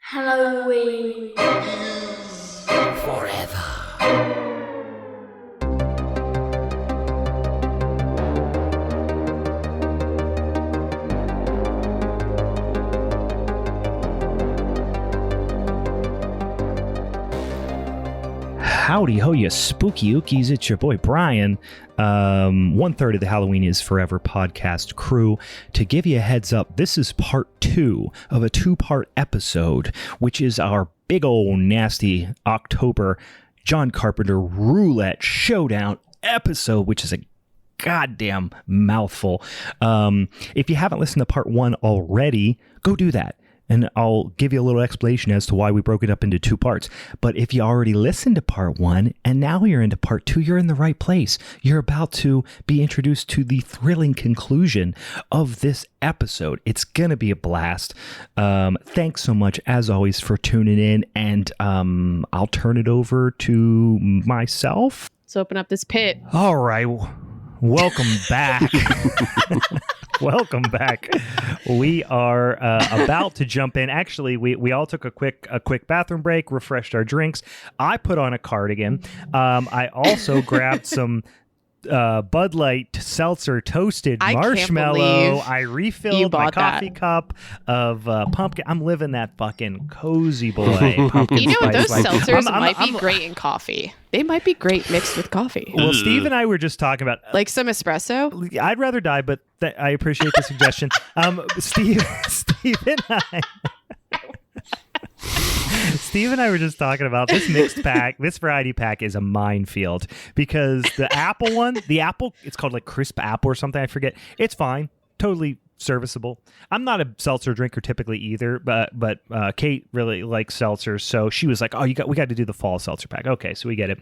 Halloween. Forever. Howdy ho, you spooky ookies. It's your boy Brian. 1/3 of the Halloween is Forever podcast crew. To give you a heads up, this is part 2 of a 2-part episode, which is our big old nasty October John Carpenter Roulette Showdown episode, which is a goddamn mouthful. If you haven't listened to part 1 already, go do that. And I'll give you a little explanation as to why we broke it up into 2 parts. But if you already listened to part 1 and now you're into part 2, you're in the right place. You're about to be introduced to the thrilling conclusion of this episode. It's going to be a blast. Thanks so much, as always, for tuning in. And I'll turn it over to myself. Let's open up this pit. All right. Welcome back. Welcome back. We are about to jump in. Actually, we all took a quick bathroom break, refreshed our drinks. I put on a cardigan. I also grabbed some Bud Light seltzer toasted marshmallow. I refilled my coffee cup of pumpkin. I'm living that fucking cozy boy pumpkin You know what? Those spice life. seltzers might be great in coffee. They might be great mixed with coffee. Well, Steve and I were just talking about Like some espresso? I'd rather die, but I appreciate the suggestion. Steve and I were just talking about this mixed pack. This variety pack is a minefield because the apple one, it's called like crisp apple or something. I forget. It's fine. Totally serviceable. I'm not a seltzer drinker typically either, but Kate really likes seltzers, so she was like, "Oh, we got to do the fall seltzer pack." Okay, so we get it.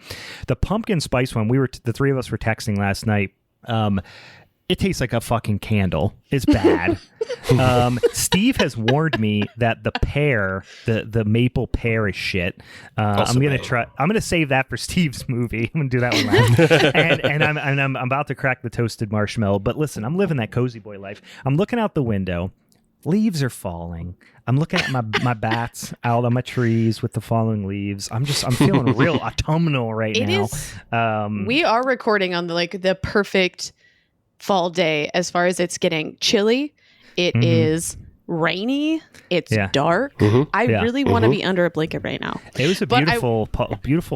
The pumpkin spice one. The 3 of us were texting last night. It tastes like a fucking candle. It's bad. Steve has warned me that the pear, the maple pear is shit. I'm gonna save that for Steve's movie. I'm gonna do that one last. and I'm about to crack the toasted marshmallow. But listen, I'm living that cozy boy life. I'm looking out the window. Leaves are falling. I'm looking at my bats out on my trees with the falling leaves. I'm feeling real autumnal right now. We are recording on the perfect fall day as far as it's getting chilly. It is rainy. It's dark. I really want to be under a blanket right now. It was a beautiful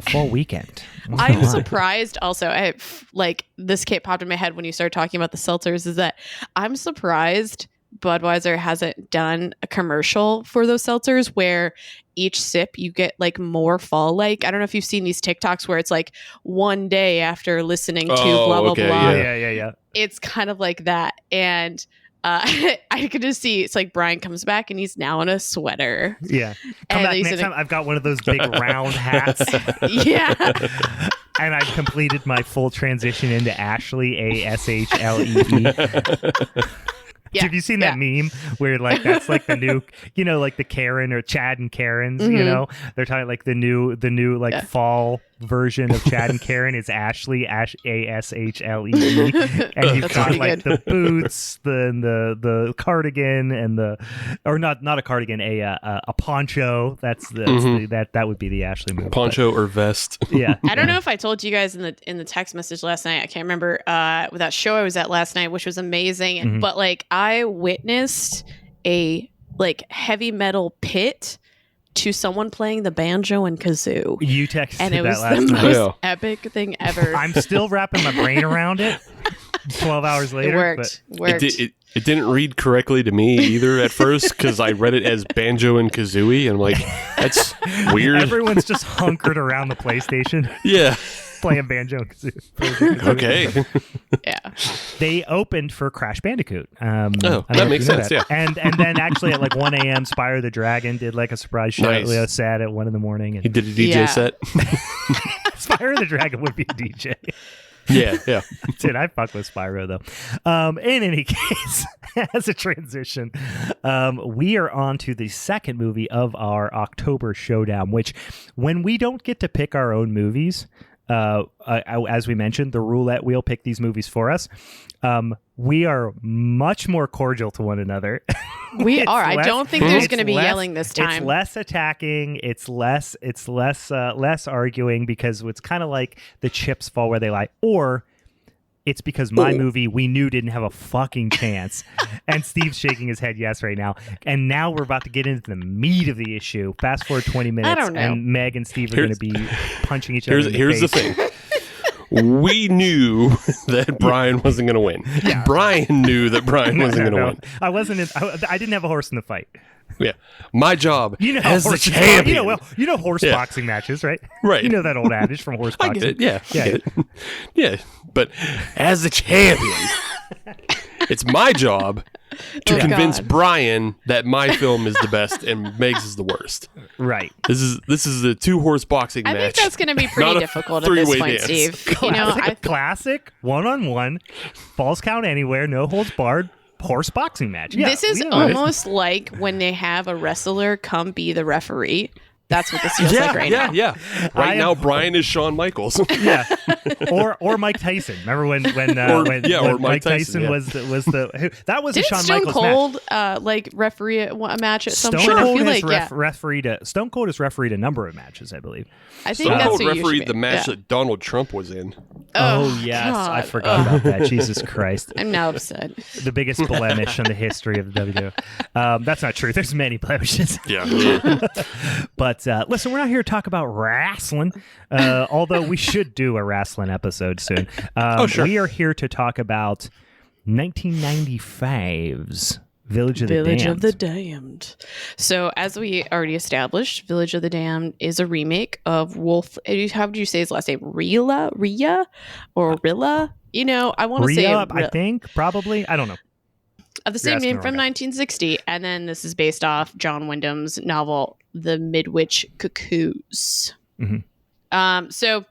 fall weekend. I'm surprised also. This kit popped in my head when you started talking about the seltzers, is that I'm surprised Budweiser hasn't done a commercial for those seltzers where each sip you get like more fall like. I don't know if you've seen these TikToks where it's like one day after listening to blah blah blah. Yeah. It's kind of like that. And I could just see it's like Brian comes back and he's now in a sweater. Yeah. Come back next time. I've got one of those big round hats. Yeah. And I've completed my full transition into Ashley, ASHLEE. Yeah, have you seen that meme where like that's like the new, like the Karen or Chad and Karens, they're talking like the new like fall version of Chad and Karen is Ashley, ASHLEE. And you've got like the boots, the cardigan and not a cardigan, a poncho. That's that would be the Ashley move. Poncho or vest. Yeah. I don't know if I told you guys in the text message last night. I can't remember with that show I was at last night, which was amazing. But like I witnessed a like heavy metal pit to someone playing the banjo and kazoo. You texted and it was that last the night. most epic thing ever. I'm still wrapping my brain around it 12 hours later. It worked. It didn't read correctly to me either at first because I read it as banjo and kazooie and I'm like, that's weird. Everyone's just hunkered around the PlayStation. Yeah. Playing banjo and kazoo. Okay. Yeah. They opened for Crash Bandicoot. That makes sense. Yeah. And then actually at like 1 a.m. Spyro the Dragon did like a surprise show set at 1 in the morning. And he did a DJ set. Spyro the Dragon would be a DJ. Yeah. Dude, I fuck with Spyro though. In any case, as a transition, we are on to the second movie of our October Showdown, which when we don't get to pick our own movies, as we mentioned, the roulette wheel picked these movies for us. We are much more cordial to one another. We are. I don't think there's going to be yelling this time. It's less attacking. It's less arguing, because it's kind of like the chips fall where they lie. Or it's because my movie we knew didn't have a fucking chance. And Steve's shaking his head yes right now. And now we're about to get into the meat of the issue. Fast forward 20 minutes. I don't know. And Meg and Steve are going to be punching each other in the Here's face. the thing. We knew that Brian wasn't going to win. Yeah. Brian knew that Brian wasn't going to win. I didn't have a horse in the fight. Yeah. My job as the horses champion. you know horse boxing matches, right? Right. You know that old adage from horse boxing. I get it. Yeah. I get it. Yeah. But as the champion, it's my job to convince Brian that my film is the best and Meg's is the worst. Right. This is a 2-horse boxing match. I think that's going to be pretty difficult at this point, Steve. Classic one-on-one, falls count anywhere, no holds barred, horse boxing match. Yeah, this is almost like when they have a wrestler come be the referee. That's what this feels like right now. Yeah. Right now, Brian is Shawn Michaels. Yeah, or Mike Tyson. Remember when Mike Tyson was the that was Didn't a Shawn Stone Michaels Cold match. Referee a match at some Stone point? Cold I feel has like Stone Cold has refereed a number of matches, I believe. I think Stone that's Cold who you should refereed be. the match that Donald Trump was in. Oh yes, God. I forgot about that. Jesus Christ. I'm now upset. The biggest blemish on the history of the WWE. That's not true. There's many blemishes. Yeah. But listen, we're not here to talk about wrestling, although we should do a wrestling episode soon. Sure. We are here to talk about 1995's Village of the Damned. So, as we already established, Village of the Damned is a remake of Wolf. How would you say his last name? Rilla? You know, I want to say I think, probably. I don't know. Of the same name from 1960. And then this is based off John Wyndham's novel, The Midwich Cuckoos. Mm-hmm. So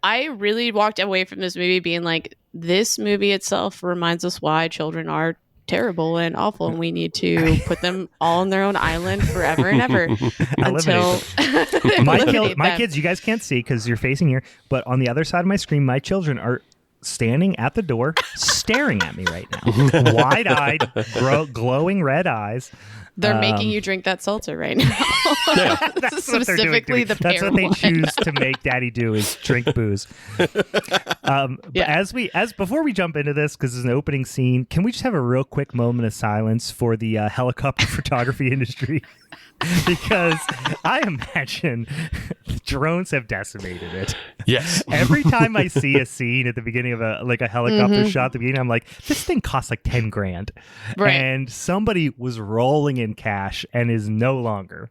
I really walked away from this movie being like, this movie itself reminds us why children are terrible and awful, and we need to put them all on their own island forever and ever until my kids, you guys can't see because you're facing here, but on the other side of my screen, my children are standing at the door staring at me right now, wide-eyed, glowing red eyes. They're making you drink that seltzer right now. That's specifically what they're doing. That's what they choose to make Daddy do, is drink booze. But before we jump into this, because it's an opening scene, can we just have a real quick moment of silence for the helicopter photography industry? Because I imagine drones have decimated it. Yes. Every time I see a scene at the beginning of a helicopter shot at the beginning, I'm like, this thing costs like $10,000. Right. And somebody was rolling in cash and is no longer.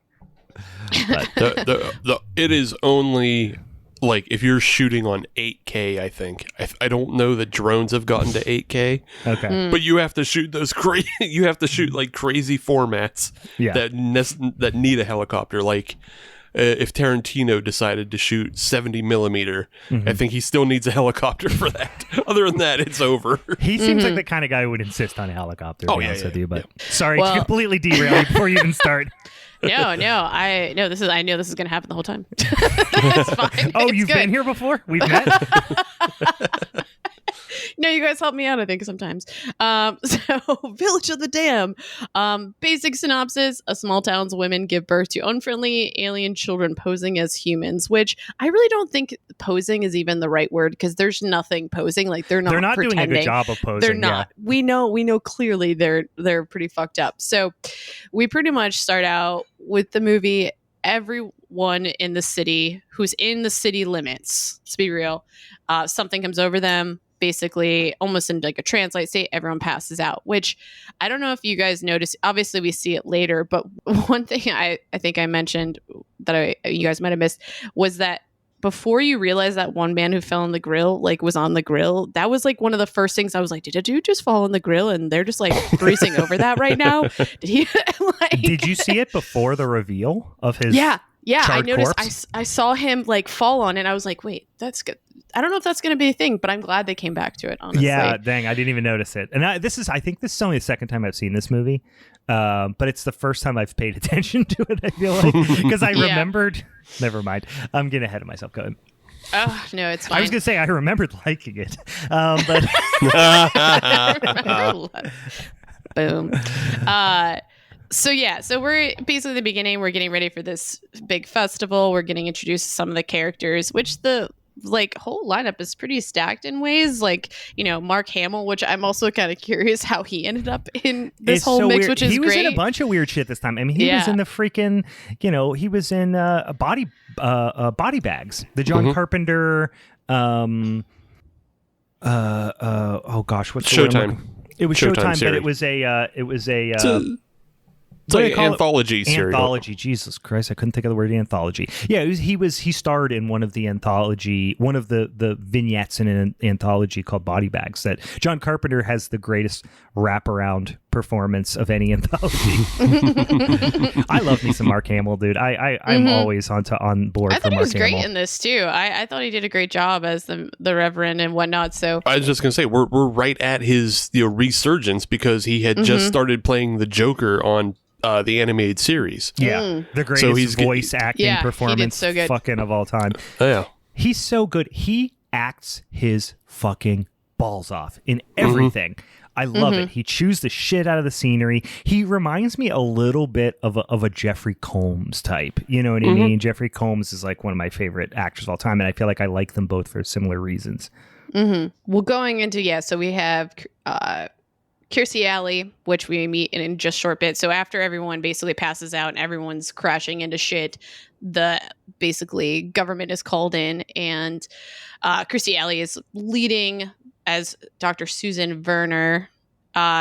But it is only like if you're shooting on 8K, I think. I don't know that drones have gotten to 8K. Okay. But you have to shoot those you have to shoot like crazy formats that need a helicopter. Like if Tarantino decided to shoot 70 millimeter, I think he still needs a helicopter for that. Other than that, it's over. He seems like the kind of guy who would insist on a helicopter. To be honest with you, but sorry, Well, to completely derail you before you even start. I know this is going to happen the whole time. It's fine. Oh, It's you've good. been here before? We've met? No, you guys help me out, I think, sometimes. So, Village of the Dam. Basic synopsis: a small town's women give birth to unfriendly alien children posing as humans, which I really don't think posing is even the right word, because there's nothing posing. Like they're not doing a good job of posing. They're not. Yeah. We know clearly they're pretty fucked up. So we pretty much start out with the movie. Everyone in the city who's in the city limits, let's be real, something comes over them, basically almost in like a trance-like state. Everyone passes out, which I don't know if you guys noticed. Obviously we see it later, but one thing I think I mentioned that you guys might have missed was that before you realize that one man who fell on the grill was on the grill, that was like one of the first things I was like, did a dude just fall on the grill and they're just like breezing over that right now? Did he Did you see it before the reveal of his I noticed corpse? I saw him like fall on it. I was like, wait, that's good. I don't know if that's going to be a thing, but I'm glad they came back to it, honestly. Yeah, dang, I didn't even notice it. And I think this is only the second time I've seen this movie, but it's the first time I've paid attention to it, I feel like, because I remembered. Never mind. I'm getting ahead of myself. Go ahead. Oh, no, it's fine. I was going to say I remembered liking it. But boom. So we're basically the beginning. We're getting ready for this big festival. We're getting introduced to some of the characters, which the whole lineup is pretty stacked in ways. Like, Mark Hamill, which I'm also kind of curious how he ended up in this whole mix, weird. which is great. He was great. in a bunch of weird shit this time. I mean, he was in the freaking, he was in body bags. The John Carpenter. Oh gosh, what's Showtime? It was Showtime, but it was a. It's like an anthology series. Anthology. Jesus Christ, I couldn't think of the word anthology. Yeah, he starred in one of the vignettes in an anthology called Body Bags that John Carpenter has the greatest wraparound performance of any anthology. I love me some Mark Hamill, dude. I'm always on board. I thought for he Mark was great Hamill. in this too. I thought he did a great job as the Reverend and whatnot. So I was just gonna say we're right at his resurgence because he had just started playing the Joker on the animated series. Yeah, the greatest voice acting performance so good. fucking of all time. Oh, yeah. He's so good. He acts his fucking balls off in everything. I love it. He chews the shit out of the scenery. He reminds me a little bit of a Jeffrey Combs type. You know what I mean? Jeffrey Combs is like one of my favorite actors of all time, and I feel like I like them both for similar reasons. Well, going into so we have Kirstie Alley, which we meet in just a short bit. So after everyone basically passes out and everyone's crashing into shit, the basically government is called in, and Kirstie Alley is leading as Dr. Susan Werner.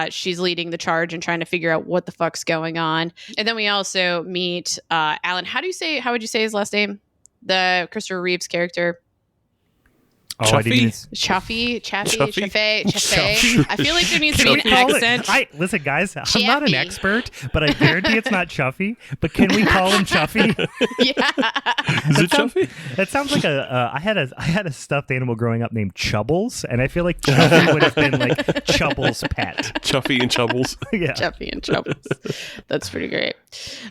She's leading the charge and trying to figure out what the fuck's going on. And then we also meet Alan. How would you say his last name? The Christopher Reeves character. Chaffee? Chaffee. I feel like there needs to be an accent. Listen, guys, I'm not an expert, but I guarantee it's not Chuffy. But can we call him Chuffy? Yeah. Is it Chuffy? That sounds like I had a stuffed animal growing up named Chubbles, and I feel like Chuffy would have been like Chubbles' pet. Chuffy and Chubbles. Yeah. Chuffy and Chubbles. That's pretty great.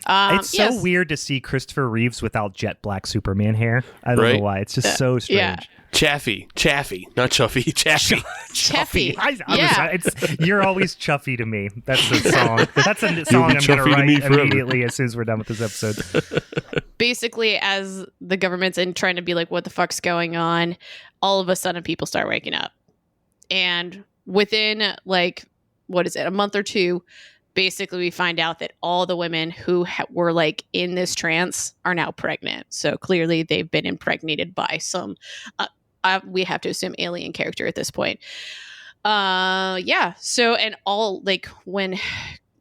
It's so weird to see Christopher Reeves without jet black Superman hair. I don't know why. It's just so strange. Yeah. Chaffy, not Chuffy. Chaffy. You're always Chuffy to me. That's the song. That's a song I'm going to write immediately as soon as we're done with this episode. Basically, as the government's in trying to be like, what the fuck's going on? All of a sudden, people start waking up. And within a month or two, basically we find out that all the women who were in this trance are now pregnant. So clearly they've been impregnated by some we have to assume alien character at this point. So and all when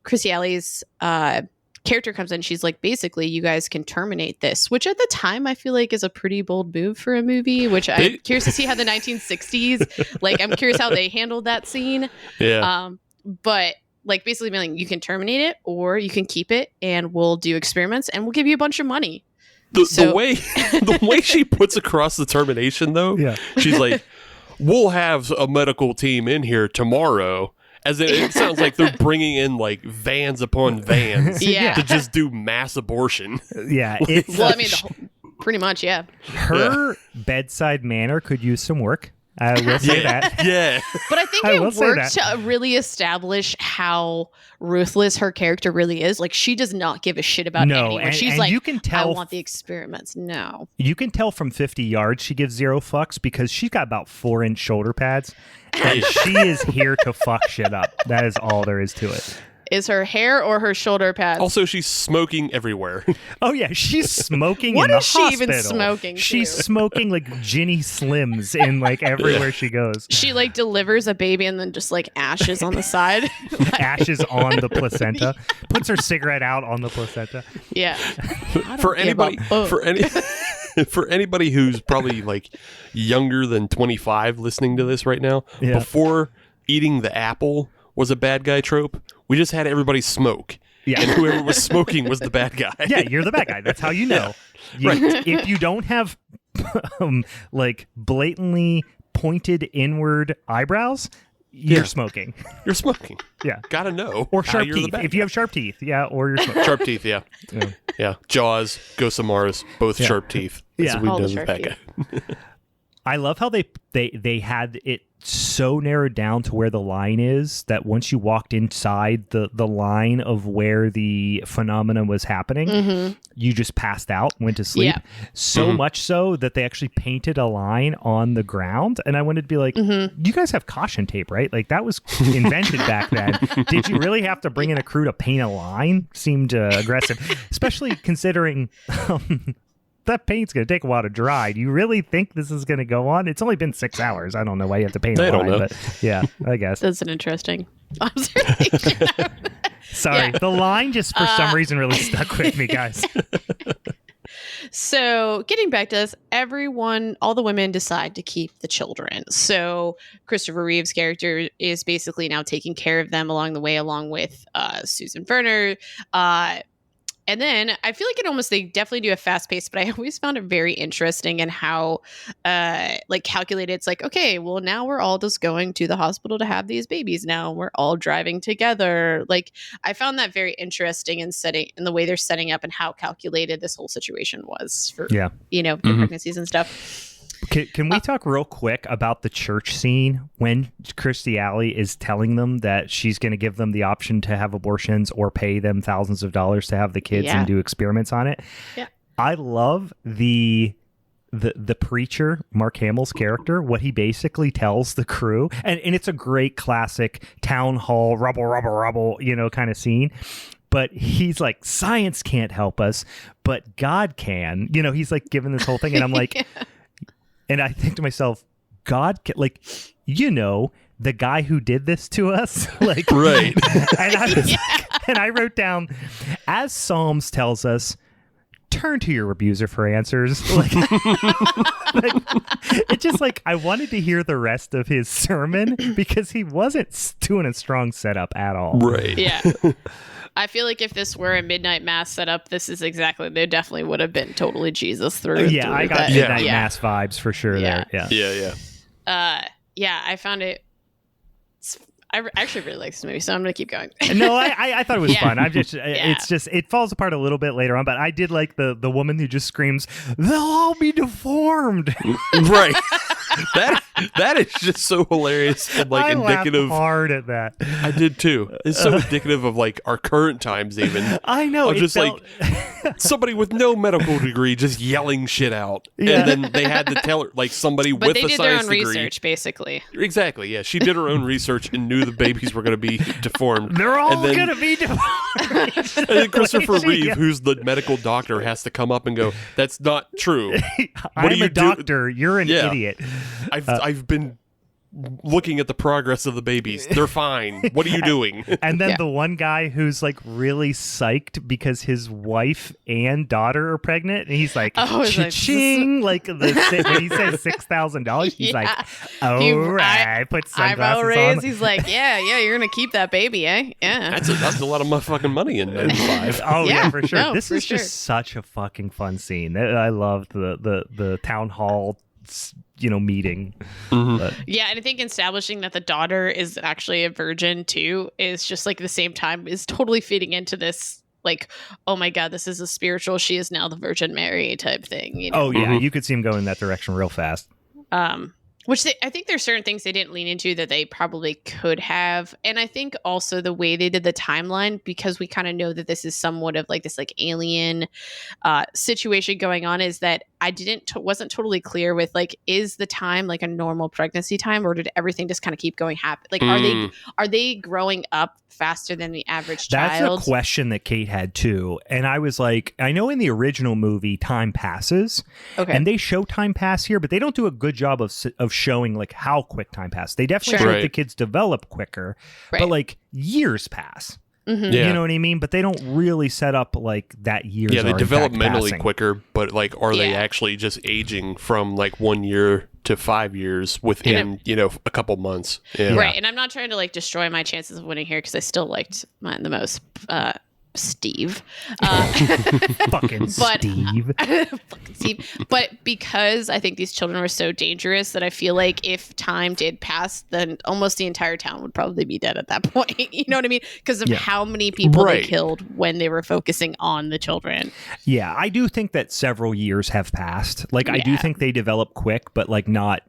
Kirstie Alley's character comes in, she's like, basically you guys can terminate this, which at the time I feel like is a pretty bold move for a movie, which I'm curious to see how the 1960s I'm curious how they handled that scene. But basically being like, you can terminate it or you can keep it and we'll do experiments and we'll give you a bunch of money. The way she puts across the termination, though, she's like, we'll have a medical team in here tomorrow. As it sounds like they're bringing in vans upon vans to just do mass abortion. Yeah. Pretty much, yeah. Her bedside manner could use some work. I will say that. Yeah. But I think it worked to really establish how ruthless her character really is. She does not give a shit about anyone. She's you can tell, I want the experiments. No. You can tell from 50 yards she gives zero fucks because she's got about 4-inch shoulder pads. And she is here to fuck shit up. That is all there is to it. Is her hair or her shoulder pads? Also, she's smoking everywhere. Oh, yeah. She's smoking what in the is hospital. She even smoking? She's smoking Ginny Slims in everywhere she goes. She delivers a baby and then just ashes on the side. Ashes on the placenta. Puts her cigarette out on the placenta. Yeah. For anybody who's probably younger than 25 listening to this right now, before eating the apple was a bad guy trope, we just had everybody smoke. Yeah. And whoever was smoking was the bad guy. Yeah, you're the bad guy. That's how you know. If you don't have blatantly pointed inward eyebrows, you're smoking. You're smoking. Yeah. Gotta know. Or sharp teeth. If you have sharp teeth, or you're smoking. Sharp teeth, yeah. Jaws, Ghost of Mars, both sharp teeth. Yeah. That's what we do with the bad guy. I love how they had it so narrowed down to where the line is that once you walked inside the line of where the phenomenon was happening, you just passed out, went to sleep. Yeah. So much so that they actually painted a line on the ground. And I wanted to be like, you guys have caution tape, right? Like that was invented back then. Did you really have to bring in a crew to paint a line? Seemed aggressive, especially considering that paint's going to take a while to dry. Do you really think this is going to go on? It's only been 6 hours. I don't know why you have to paint a line, but yeah, I guess. That's an interesting observation. Sorry, the line just for some reason really stuck with me, guys. So getting back to this, all the women decide to keep the children. So Christopher Reeve's character is basically now taking care of them along the way, along with Susan Werner. And then I feel like they definitely do a fast pace, but I always found it very interesting in how calculated. It's like, okay, well now we're all just going to the hospital to have these babies. Now we're all driving together. Like I found that very interesting in the way they're setting up and how calculated this whole situation was for, the pregnancies and stuff. Can we talk real quick about the church scene when Kirstie Alley is telling them that she's going to give them the option to have abortions or pay them thousands of dollars to have the kids and do experiments on it? Yeah. I love the preacher, Mark Hamill's character, what he basically tells the crew. And it's a great classic town hall, rubble, kind of scene. But he's like, science can't help us, but God can. He's like giving this whole thing. And I'm like... And I think to myself, God, the guy who did this to us, like, right? And I wrote down, as Psalms tells us, turn to your abuser for answers. It's just like I wanted to hear the rest of his sermon because he wasn't doing a strong setup at all. Right? Yeah. I feel like if this were a midnight mass setup, this is exactly. They definitely would have been totally Jesus through. Yeah, I got midnight mass vibes for sure. Yeah. There. Yeah. I found it. I actually really like this movie, so I'm gonna keep going. No, I thought it was fun. It's just it falls apart a little bit later on, but I did like the woman who just screams, "They'll all be deformed." Right. That is just so hilarious and I indicative. Laughed hard at that. I did too. It's so indicative of our current times, even. I know. Just somebody with no medical degree just yelling shit out, and then they had to tell her somebody but with a science degree. But they did their own research, basically. Exactly. Yeah, she did her own research and knew the babies were going to be deformed. They're all going to be deformed. And then Christopher Reeve, who's the medical doctor, has to come up and go, "That's not true. I'm a doctor. You're an idiot." I've been looking at the progress of the babies. They're fine. What are you doing? And then the one guy who's really psyched because his wife and daughter are pregnant, and he's like, cha-ching! When he says $6,000, he's like, all right, put sunglasses on. He's like, yeah, you're gonna keep that baby, eh? Yeah, that's a lot of fucking money in 95. Oh yeah, for sure. No, this is just such a fucking fun scene. I love the town hall meeting. Yeah, and I think establishing that the daughter is actually a virgin too is just the same time is totally feeding into this oh my god, this is a spiritual, she is now the Virgin Mary type thing. Oh yeah, you could see him go in that direction real fast. Which I think there's certain things they didn't lean into that they probably could have. And I think also the way they did the timeline, because we kind of know that this is somewhat of this alien situation going on, is that I wasn't totally clear with is the time a normal pregnancy time, or did everything just kind of keep going happen? Are they growing up faster than the average child? That's a question that Kate had too. And I was like, I know in the original movie time passes, and they show time pass here, but they don't do a good job of showing how quick time passes. They definitely show the kids develop quicker, but years pass. Mm-hmm. Yeah. You know what I mean? But they don't really set up that years. Yeah, they develop mentally passing. quicker, but are they actually just aging from 1 year to 5 years within a couple months? Yeah. Right, and I'm not trying to destroy my chances of winning here because I still liked mine the most. Steve. Fucking Steve. Fucking Steve. But because I think these children were so dangerous that I feel like if time did pass, then almost the entire town would probably be dead at that point. You know what I mean? Because of how many people they killed when they were focusing on the children. Yeah, I do think that several years have passed. Like, I do think they develop quick, but like not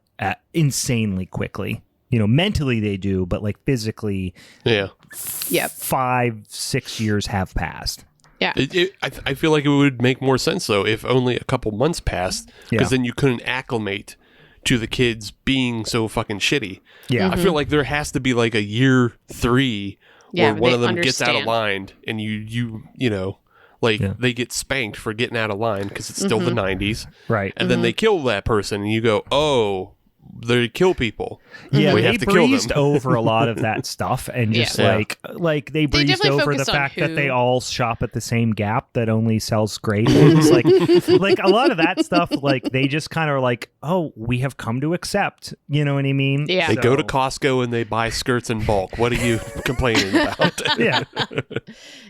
insanely quickly. Mentally they do, but like physically, 5-6 years have passed. Yeah, I feel like it would make more sense though if only a couple months passed, because then you couldn't acclimate to the kids being so fucking shitty. Yeah, I feel like there has to be like a year 3 where one of them gets out of line, and they get spanked for getting out of line because it's still the 90s, right? And then they kill that person, and you go, oh. They kill people. Yeah, we they have to kill breezed them. over a lot of that stuff, and just like they breezed over the fact that they all shop at the same Gap that only sells gray things. like a lot of that stuff, like they just kind of are like, oh, we have come to accept. You know what I mean? Yeah. They go to Costco and they buy skirts in bulk. What are you complaining about? Yeah.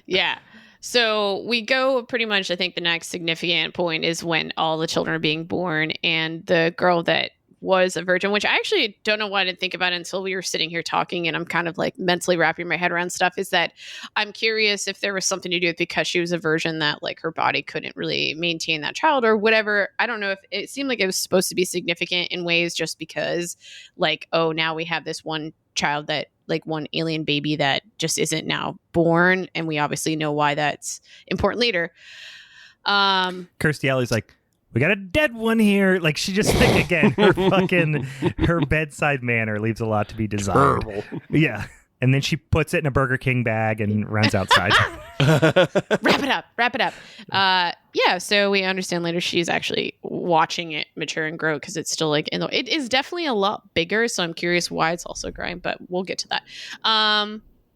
Yeah. So we go pretty much, I think the next significant point is when all the children are being born, and the girl that was a virgin, which I actually don't know why I didn't think about it until we were sitting here talking, and I'm kind of like mentally wrapping my head around stuff, is that I'm curious if there was something to do with because she was a virgin that like her body couldn't really maintain that child or whatever. I don't know if it seemed like it was supposed to be significant in ways just because like, oh, now we have this one child that like one alien baby that just isn't now born, and we obviously know why that's important later. Kirstie Alley's like, we got a dead one here. Like, she just think again, her bedside manner leaves a lot to be desired. Terrible. Yeah. And then she puts it in a Burger King bag and runs outside. Wrap it up. Yeah, so we understand later she's actually watching it mature and grow because it's still like, it is definitely a lot bigger. So I'm curious why it's also growing, but we'll get to that.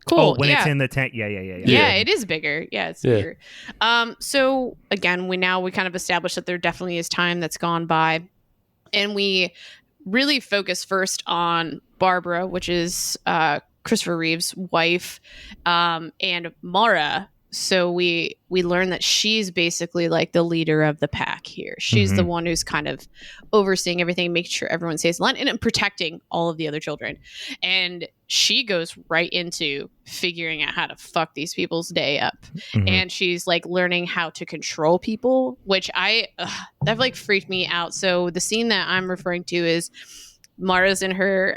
Cool. Oh, when it's in the tank. Yeah. Yeah, it is bigger. Yeah, it's bigger. So again, we kind of established that there definitely is time that's gone by, and we really focus first on Barbara, which is Christopher Reeve's wife, and Mara. So we learn that she's basically like the leader of the pack here. She's the one who's kind of overseeing everything, making sure everyone stays in line, and protecting all of the other children. And she goes right into figuring out how to fuck these people's day up. And she's like learning how to control people, which that like freaked me out. So the scene that I'm referring to is Mara's in her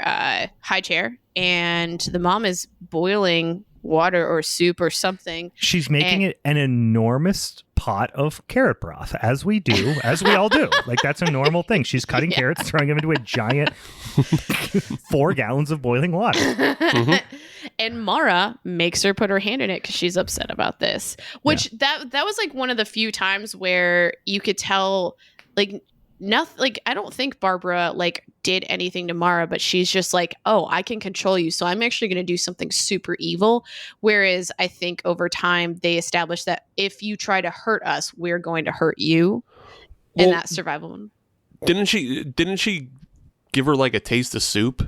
high chair, and the mom is boiling water or soup or something. She's making it an enormous pot of carrot broth, as we all do. Like, that's a normal thing. She's cutting carrots, throwing them into a giant 4 gallons of boiling water. And Mara makes her put her hand in it because she's upset about this, which that was like one of the few times where you could tell, like, nothing, like, I don't think Barbara like did anything to Mara, but she's just like, oh, I can control you, so I'm actually going to do something super evil. Whereas I think over time they established that if you try to hurt us, we're going to hurt you. And that survival. Didn't she give her like a taste of soup,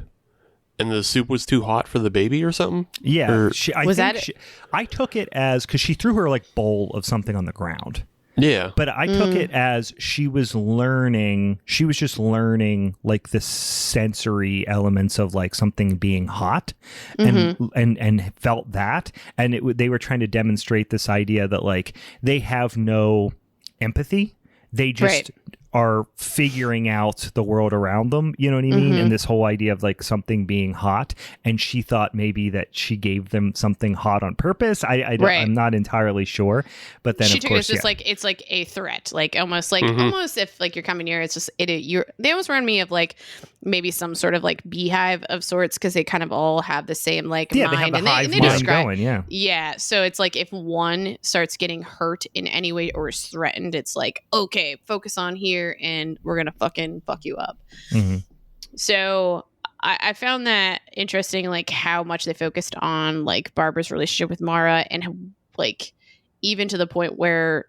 and the soup was too hot for the baby or something? Yeah. I took it as, because she threw her like bowl of something on the ground. Yeah. But I took it as she was just learning like the sensory elements of like something being hot, and felt that. And they were trying to demonstrate this idea that like they have no empathy. They just are figuring out the world around them. You know what I mean? And this whole idea of like something being hot. And she thought maybe that she gave them something hot on purpose. I'm not entirely sure. But then she of took course, it as just like, it's like a threat, like almost if like you're coming near, it's just they almost remind me of like maybe some sort of like beehive of sorts, because they kind of all have the same like mind. They have the hive they mind describe, going. Yeah. So it's like if one starts getting hurt in any way or is threatened, it's like, okay, focus on here and we're gonna fucking fuck you up. So I found that interesting, like how much they focused on like Barbara's relationship with Mara, and like even to the point where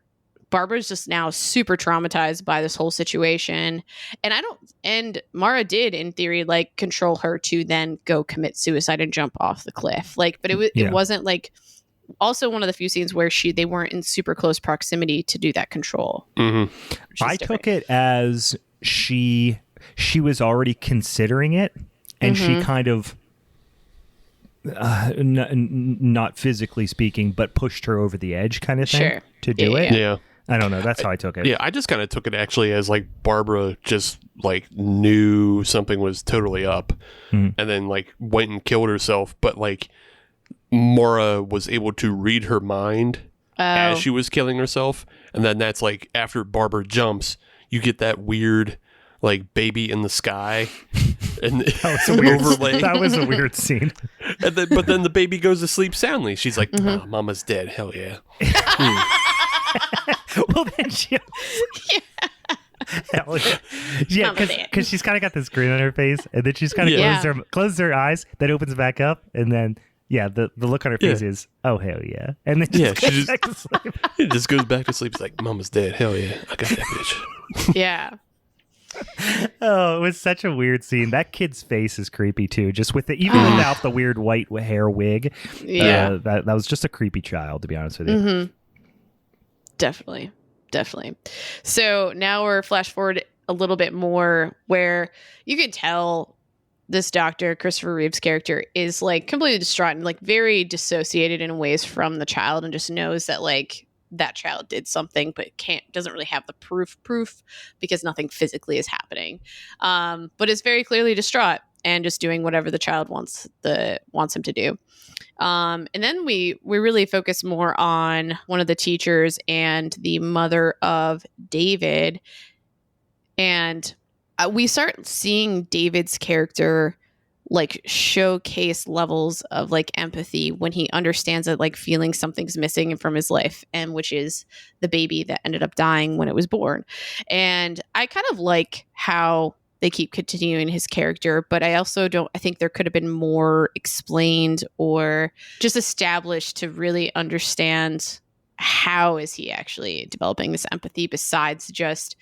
Barbara's just now super traumatized by this whole situation. And Mara did in theory like control her to then go commit suicide and jump off the cliff. Like, but it wasn't like also one of the few scenes where they weren't in super close proximity to do that control. I took it as she was already considering it, and she kind of not physically speaking, but pushed her over the edge kind of thing to do it. Yeah. I don't know. That's how I took it. Yeah, I just kind of took it actually as like Barbara just like knew something was totally up and then like went and killed herself. But like Maura was able to read her mind as she was killing herself. And then that's like after Barbara jumps, you get that weird like baby in the sky. And that was a weird scene. And then, but then the baby goes to sleep soundly. She's like, oh, Mama's dead. Hell yeah. Well, then she... Hell yeah. Yeah, because she's kind of got this grin on her face, and then she's kind of closes her eyes, then opens back up, and then, the look on her face is, oh, hell yeah. And then she goes back to sleep. It just goes back to sleep. It's like, Mama's dead. Hell yeah. I got that bitch. Yeah. Oh, it was such a weird scene. That kid's face is creepy too, just with even without the weird white hair wig. Yeah. That was just a creepy child, to be honest with you. Definitely. So now we're flash forward a little bit more where you can tell this doctor, Christopher Reeve's character, is like completely distraught and like very dissociated in ways from the child, and just knows that like that child did something, but doesn't really have the proof because nothing physically is happening. But is very clearly distraught and just doing whatever the child wants him to do. And then we really focus more on one of the teachers and the mother of David. And we start seeing David's character like showcase levels of like empathy when he understands that like feeling something's missing from his life, and which is the baby that ended up dying when it was born. And I kind of like how they keep continuing his character, but I think there could have been more explained or just established to really understand how is he actually developing this empathy besides just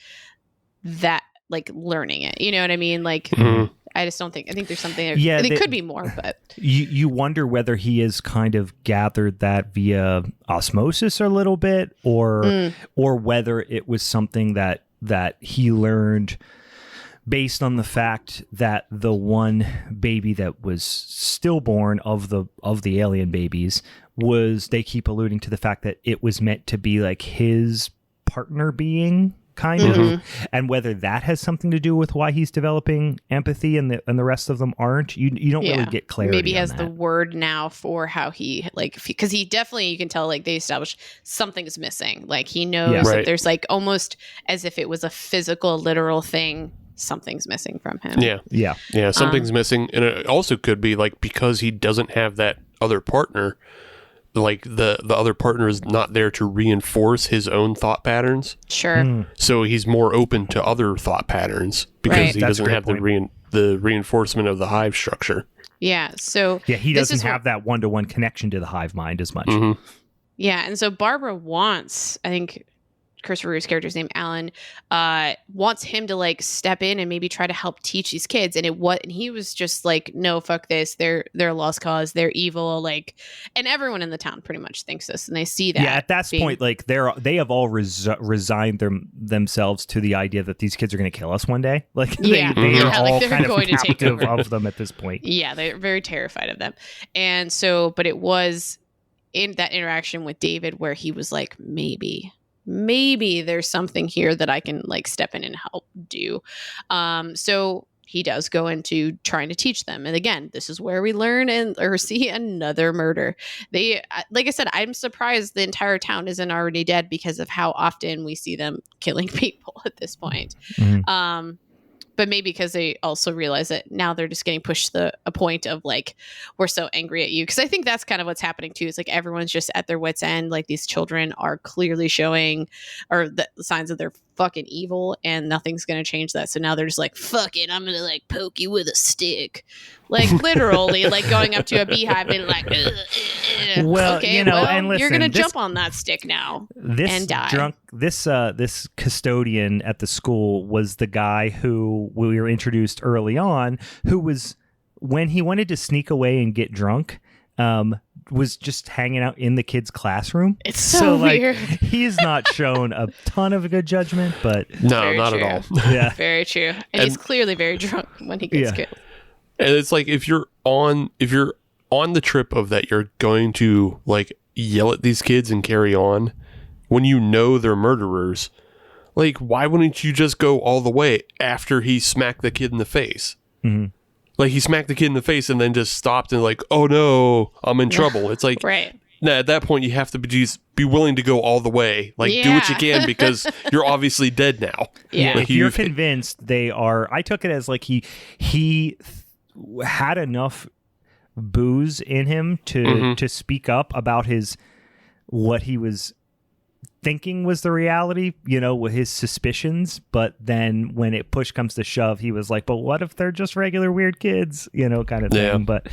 that, like learning it. You know what I mean? Like, I just don't think, I think there's something there. Yeah, it could be more, but you wonder whether he has kind of gathered that via osmosis a little bit, or whether it was something that he learned based on the fact that the one baby that was stillborn of the alien babies they keep alluding to the fact that it was meant to be like his partner being kind of, and whether that has something to do with why he's developing empathy and the rest of them aren't. You don't really get clarity. Maybe he has on the that. word now for how he like, because he definitely, you can tell like they established something's missing. Like he knows that there's like almost as if it was a physical, literal thing. Something's missing from him. Yeah. Something's missing, and it also could be like because he doesn't have that other partner. Like the other partner is not there to reinforce his own thought patterns. Sure. So he's more open to other thought patterns because he doesn't have the reinforcement of the hive structure. Yeah. So he doesn't have that one-to-one connection to the hive mind as much. Yeah, and so Barbara wants, I think Christopher Reeve's character's name, Alan, wants him to like step in and maybe try to help teach these kids. And he was just like, no, fuck this. They're a lost cause. They're evil. Like, and everyone in the town pretty much thinks this, and they see that. Yeah, at that point, like they have all resigned themselves to the idea that these kids are going to kill us one day. Like they are all kind of captive of them at this point. Yeah, they're very terrified of them. And so, but it was in that interaction with David where he was like, maybe there's something here that I can like step in and help do. So he does go into trying to teach them. And again, this is where we learn or see another murder. They, like I said, I'm surprised the entire town isn't already dead because of how often we see them killing people at this point. But maybe because they also realize that now they're just getting pushed to a point of like, we're so angry at you. Because I think that's kind of what's happening too. Is like everyone's just at their wits' end. Like these children are clearly showing or the signs of they're fucking evil, and nothing's going to change that. So now they're just like, fuck it, I'm going to like poke you with a stick. Like literally like going up to a beehive and like, well, okay, and listen, you're going to jump on that stick now and die. This custodian at the school was the guy who we were introduced early on, who was, when he wanted to sneak away and get drunk, was just hanging out in the kid's classroom. It's so weird. He's not shown a ton of good judgment, but no, Very not true. at all. yeah. Very true. And he's clearly very drunk when he gets killed. And it's like if you're on the trip of that, you're going to like yell at these kids and carry on when you know they're murderers. Like, why wouldn't you just go all the way after he smacked the kid in the face? Mm-hmm. Like, he smacked the kid in the face and then just stopped and like, oh no, I'm in trouble. It's like, right. Nah, at that point, you have to be willing to go all the way. Like, do what you can because you're obviously dead now. Yeah. Like, If you're convinced they are, I took it as like he had enough booze in him to speak up about what he was thinking was the reality, with his suspicions. But then when push comes to shove, he was like, but what if they're just regular weird kids, kind of thing. Yeah. But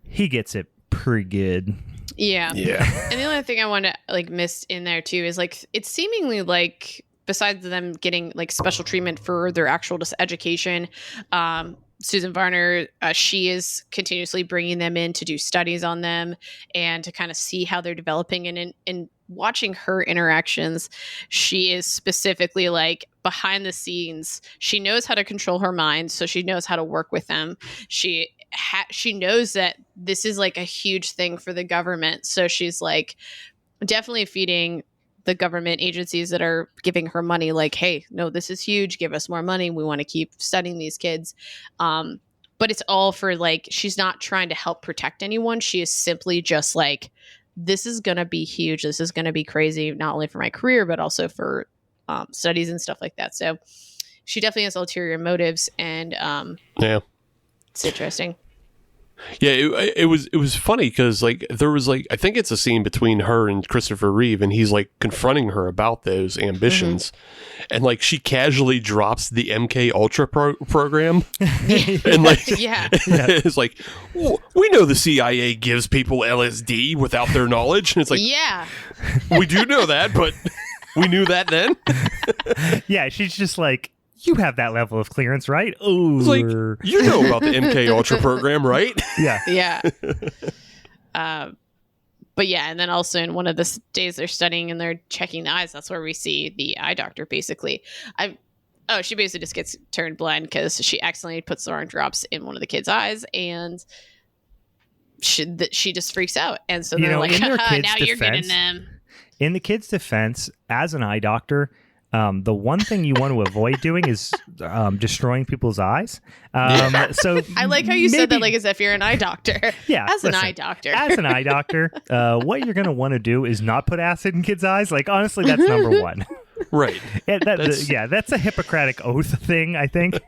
he gets it pretty good. Yeah. Yeah. And the only thing I want to like miss in there too is like it's seemingly like besides them getting like special treatment for their actual just education, Susan Varner, she is continuously bringing them in to do studies on them and to kind of see how they're developing. And in watching her interactions, she is specifically like behind the scenes. She knows how to control her mind, so she knows how to work with them. She knows that this is like a huge thing for the government, so she's like definitely feeding the government agencies that are giving her money like, hey, no, this is huge, give us more money, we want to keep studying these kids. But it's all for like, she's not trying to help protect anyone, she is simply just like, this is gonna be huge, this is gonna be crazy, not only for my career but also for studies and stuff like that. So she definitely has ulterior motives, and it's interesting. Yeah, it was funny because like there was like I think it's a scene between her and Christopher Reeve, and he's like confronting her about those ambitions, and like she casually drops the MK Ultra program, and like it's like, we know the CIA gives people LSD without their knowledge, and it's like, yeah, we do know that, but we knew that then. Yeah, she's just like, you have that level of clearance, right? Oh, it's like, you know about the MK Ultra program, right? Yeah. Yeah. But yeah, and then also in one of the days they're studying and they're checking the eyes, that's where we see the eye doctor basically. She basically just gets turned blind because she accidentally puts the wrong drops in one of the kids' eyes, and she just freaks out. And so they're like, now you're getting them. In the kid's defense, as an eye doctor, the one thing you want to avoid doing is destroying people's eyes. So I like how you said that like as if you're an eye doctor. Yeah, an eye doctor. As an eye doctor, what you're going to want to do is not put acid in kids' eyes. Like, honestly, that's number one. Right. That's a Hippocratic oath thing, I think.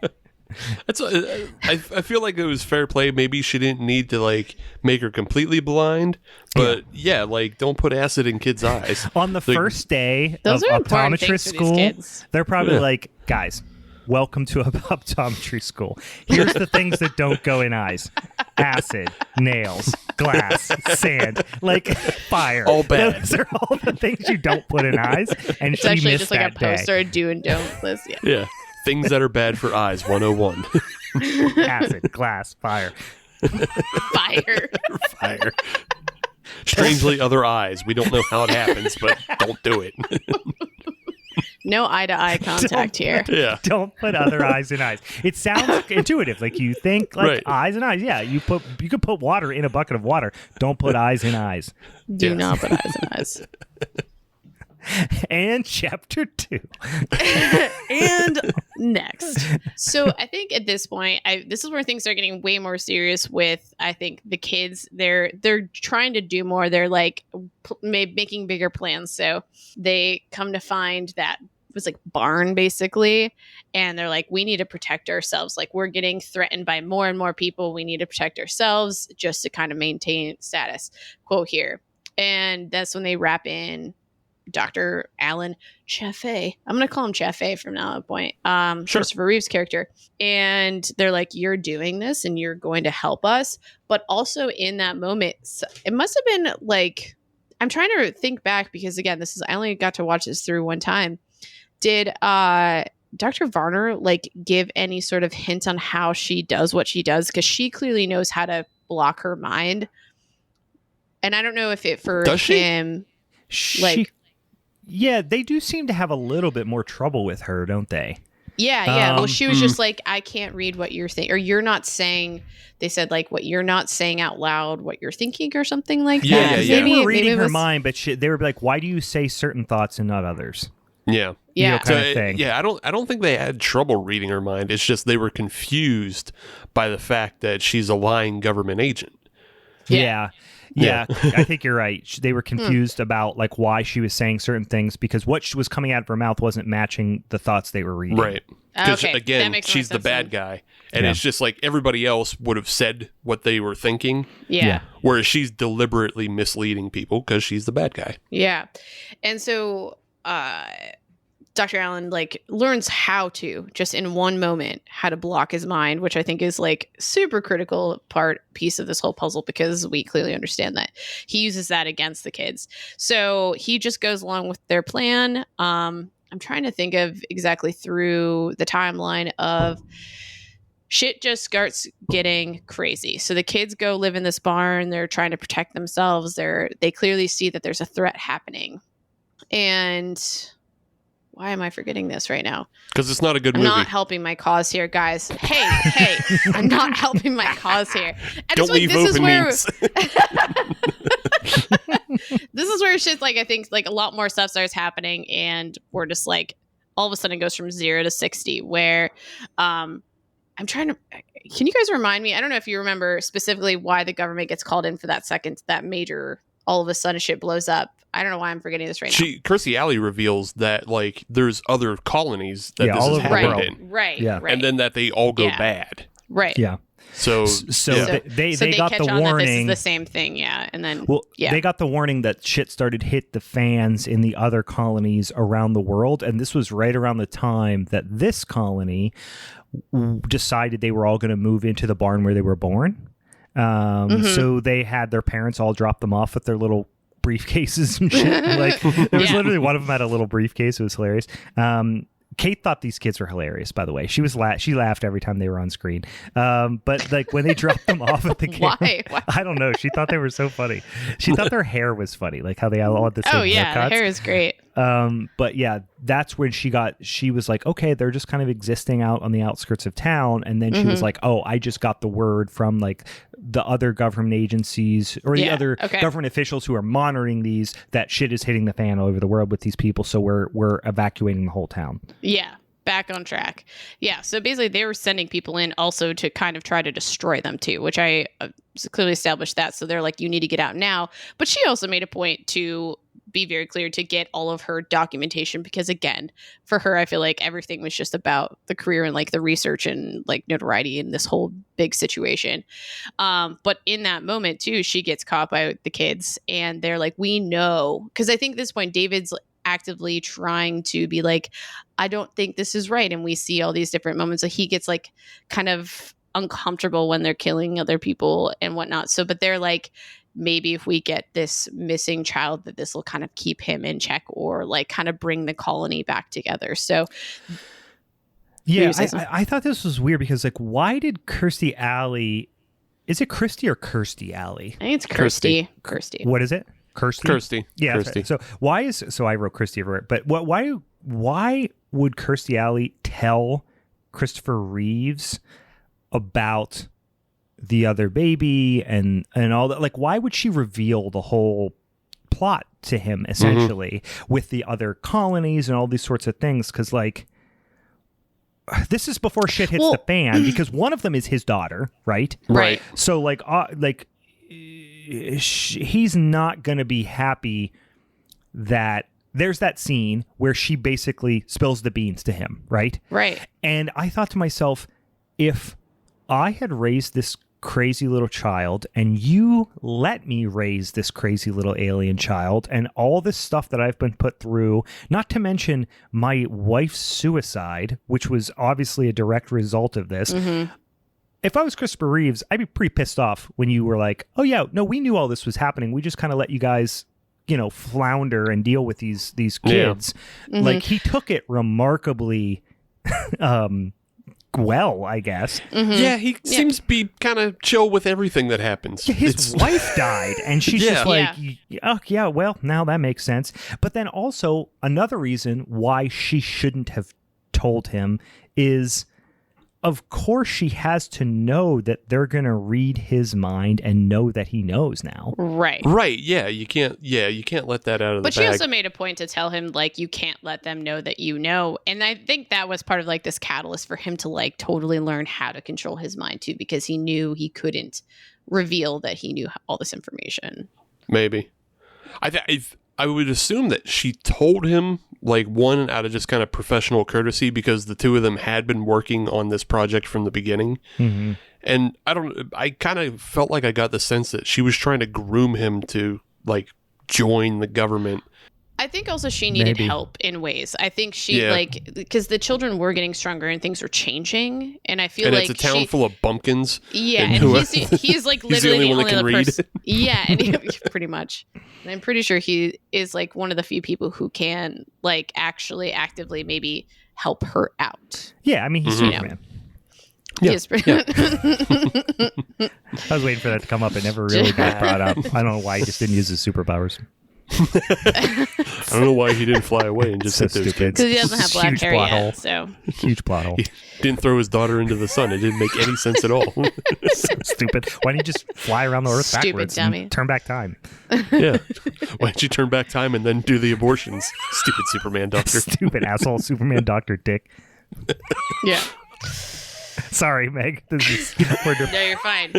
I feel like it was fair play. Maybe she didn't need to like make her completely blind, but yeah, like don't put acid in kids' eyes. On the first day of optometry school, they're probably like, guys, welcome to optometry school. Here's the things that don't go in eyes: acid, nails, glass, sand, like fire. All bad. Those are all the things you don't put in eyes. And it's she actually missed just like that a poster of do and don't list. Yeah. Things that are bad for eyes, 101. Acid, glass, fire. Fire. Strangely, other eyes. We don't know how it happens, but don't do it. No eye-to-eye contact here. Yeah. Don't put other eyes in eyes. It sounds intuitive. Like you think like eyes and eyes. Yeah, you could put water in a bucket of water. Don't put eyes in eyes. Do not put eyes in eyes. And chapter 2. And next. So I think at this point, this is where things are getting way more serious with, I think, the kids. They're trying to do more. They're like making bigger plans. So they come to find that it was like barn basically. And they're like, we need to protect ourselves. Like we're getting threatened by more and more people. We need to protect ourselves just to kind of maintain status quo here. And that's when they wrap in Dr. Alan Chaffee. I'm going to call him Chaffee from now on point. Sure. Christopher Reeve's character. And they're like, you're doing this and you're going to help us. But also in that moment, it must have been like, I'm trying to think back because again, I only got to watch this through one time. Did Dr. Varner like give any sort of hint on how she does what she does? Because she clearly knows how to block her mind. And I don't know if it for Does him, yeah, they do seem to have a little bit more trouble with her, don't they? Yeah. Well, she was just like, I can't read what you're saying, or you're not saying. They said like, what you're not saying out loud, what you're thinking, or something like that. Yeah. They were reading her mind, but they were like, why do you say certain thoughts and not others? Yeah. Yeah. Kind of thing. Yeah, I don't think they had trouble reading her mind. It's just they were confused by the fact that she's a lying government agent. Yeah. I think you're right. They were confused about like why she was saying certain things because what was coming out of her mouth wasn't matching the thoughts they were reading. Right. Because Okay, again, she's the bad guy. And it's just like everybody else would have said what they were thinking. Yeah. Whereas she's deliberately misleading people because she's the bad guy. Yeah. And so Dr. Allen like learns how to just in one moment how to block his mind, which I think is like super critical piece of this whole puzzle because we clearly understand that he uses that against the kids. So he just goes along with their plan. I'm trying to think of exactly through the timeline of shit just starts getting crazy. So the kids go live in this barn. They're trying to protect themselves. They clearly see that there's a threat happening. And why am I forgetting this right now? Because it's not a good movie. I'm not helping my cause here, guys. Hey, I'm not helping my cause here. And don't leave open memes. This is where shit's like, I think like a lot more stuff starts happening and we're just like, all of a sudden it goes from 0 to 60 where I'm trying to, can you guys remind me? I don't know if you remember specifically why the government gets called in for that major, all of a sudden shit blows up. I don't know why I'm forgetting this right now. Kirstie Alley reveals that like there's other colonies that this has happened in. Right. And then that they all go bad. Right. Yeah. So they got catch the on warning. That this is the same thing, and then they got the warning that shit started hit the fans in the other colonies around the world, and this was right around the time that this colony decided they were all going to move into the barn where they were born. So they had their parents all drop them off with their little briefcases and shit. Like there was literally one of them had a little briefcase. It was hilarious. Kate thought these kids were hilarious, by the way. She laughed every time they were on screen. But like when they dropped them off at the camera, Why? I don't know. She thought they were so funny. She thought their hair was funny, like how they all had the same haircuts. The hair is great. But yeah, that's when she was like, okay, they're just kind of existing out on the outskirts of town. And then she was like, oh, I just got the word from like the other government agencies or the other government officials who are monitoring these, that shit is hitting the fan all over the world with these people. So we're evacuating the whole town. Yeah. Back on track. Yeah. So basically they were sending people in also to kind of try to destroy them too, which I clearly established that. So they're like, you need to get out now. But she also made a point to be very clear to get all of her documentation because again, for her, I feel like everything was just about the career and like the research and like notoriety in this whole big situation. But in that moment too, she gets caught by the kids and they're like, we know, because I think at this point, David's actively trying to be like, I don't think this is right. And we see all these different moments. So he gets like kind of uncomfortable when they're killing other people and whatnot. So, but they're like, maybe if we get this missing child, that this will kind of keep him in check or like kind of bring the colony back together. So yeah, I thought this was weird because like, why did Kirstie Alley, is it Kirstie or Kirstie Alley? I think it's Kirstie. What is it? Kirstie? Yeah. Kirstie. So I wrote Kirstie everywhere, but why would Kirstie Alley tell Christopher Reeves about the other baby and all that? Like, why would she reveal the whole plot to him essentially with the other colonies and all these sorts of things? Because like, this is before shit hits the fan because one of them is his daughter, right? Right. So like he's not going to be happy that there's that scene where she basically spills the beans to him, right? Right. And I thought to myself, if I had raised this crazy little child and you let me raise this crazy little alien child and all this stuff that I've been put through, not to mention my wife's suicide, which was obviously a direct result of this. If I was Christopher Reeves, I'd be pretty pissed off when you were like, oh yeah, no, we knew all this was happening. We just kind of let you guys, flounder and deal with these kids. Like he took it remarkably well, I guess. Mm-hmm. Yeah, he seems to be kind of chill with everything that happens. His wife died, and she's just like, oh, yeah, well, now that makes sense. But then also, another reason why she shouldn't have told him is, of course, she has to know that they're going to read his mind and know that he knows now. Right. Right. Yeah. You can't let that out of the bag. But she also made a point to tell him, like, you can't let them know that you know. And I think that was part of, like, this catalyst for him to, like, totally learn how to control his mind, too, because he knew he couldn't reveal that he knew all this information. Maybe. I would assume that she told him, like, one, out of just kind of professional courtesy, because the two of them had been working on this project from the beginning. Mm-hmm. And I kind of felt like I got the sense that she was trying to groom him to, like, join the government. I think also she needed help in ways. I think she because the children were getting stronger and things were changing, and I feel like it's a town full of bumpkins. Yeah, and he's like literally the only one that can read. Yeah, and pretty much. And I'm pretty sure he is like one of the few people who can like actually actively maybe help her out. Yeah, I mean he's Superman. Yeah. I was waiting for that to come up. It never really got brought up. I don't know why he just didn't use his superpowers. I don't know why he didn't fly away and just hit those kids. Because he doesn't have black hair yet. So huge plot hole. He didn't throw his daughter into the sun. It didn't make any sense at all. So stupid. Why don't you just fly around the earth backwards dummy. And turn back time? Yeah. Why don't you turn back time and then do the abortions? Stupid Superman doctor. Stupid asshole Superman doctor dick. Yeah. Sorry, Meg. No, you're fine.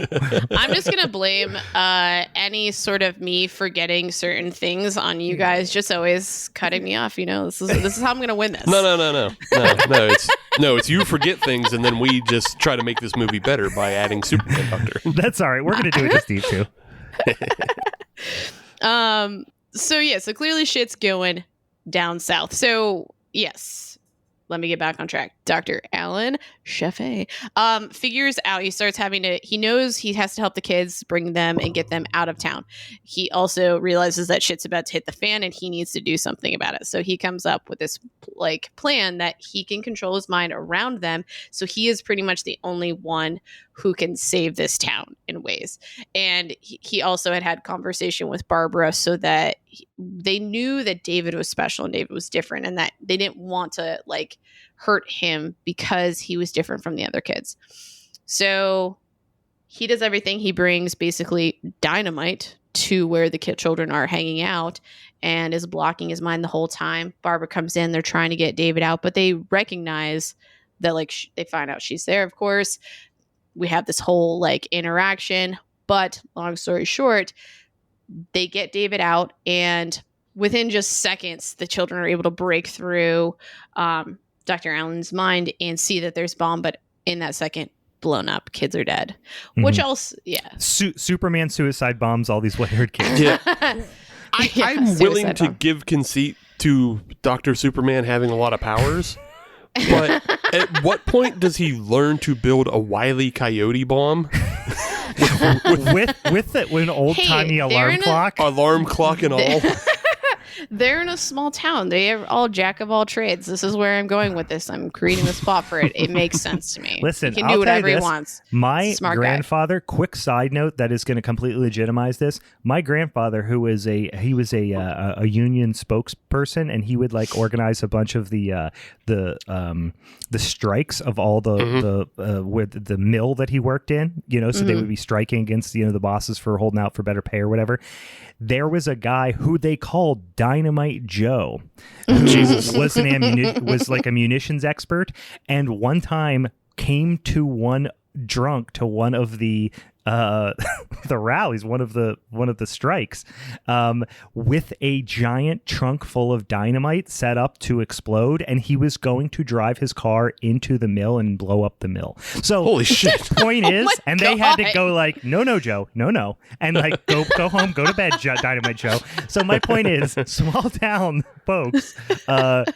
I'm just gonna blame any sort of me forgetting certain things on you guys just always cutting me off. You know, this is how I'm gonna win this. No. It's you forget things, and then we just try to make this movie better by adding Superman Doctor. That's all right. We're gonna do it to Steve too. So clearly shit's going down south. So yes. Let me get back on track. Dr. Alan Sheffey figures out he knows he has to help the kids, bring them and get them out of town. He also realizes that shit's about to hit the fan and he needs to do something about it. So he comes up with this like plan that he can control his mind around them. So he is pretty much the only one who can save this town in ways. And he also had conversation with Barbara so that they knew that David was special and David was different and that they didn't want to like hurt him because he was different from the other kids. So he does everything. He brings basically dynamite to where the children are hanging out and is blocking his mind the whole time. Barbara comes in. They're trying to get David out, but they recognize that like they find out she's there, of course. We have this whole like interaction, but long story short, they get David out and within just seconds, the children are able to break through Dr. Allen's mind and see that there's bomb, but in that second, blown up. Kids are dead. Mm-hmm. Which else, yeah. Superman suicide bombs all these white-haired kids. Yeah. I'm willing to give conceit to Dr. Superman having a lot of powers. But at what point does he learn to build a Wile E. Coyote bomb? with an old-timey alarm clock? Alarm clock and all. They're in a small town. They are all jack of all trades. This is where I'm going with this. I'm creating the spot for it. It makes sense to me. Listen, he can do whatever he wants. My grandfather, quick side note that is going to completely legitimize this. My grandfather, who was a union spokesperson, and he would like organize a bunch of the strikes of all the mill that he worked in. You know, so they would be striking against the bosses for holding out for better pay or whatever. There was a guy who they called Dynamite Joe, who was like a munitions expert, and one time came drunk to one of the rallies, one of the strikes, with a giant trunk full of dynamite set up to explode, and he was going to drive his car into the mill and blow up the mill. So holy shit. Point is, and they had to go like, no, Joe, no, and like go home, go to bed, Dynamite Joe. So my point is, small town folks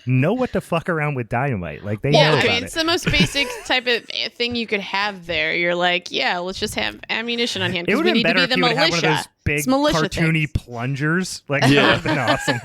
know what to fuck around with dynamite. Like they know about it. It's the most basic type of thing you could have there. You're like, yeah, let's just have ammunition on hand because we need to be the militia. Have one of those big cartoony things. plungers. Like, that would have been awesome.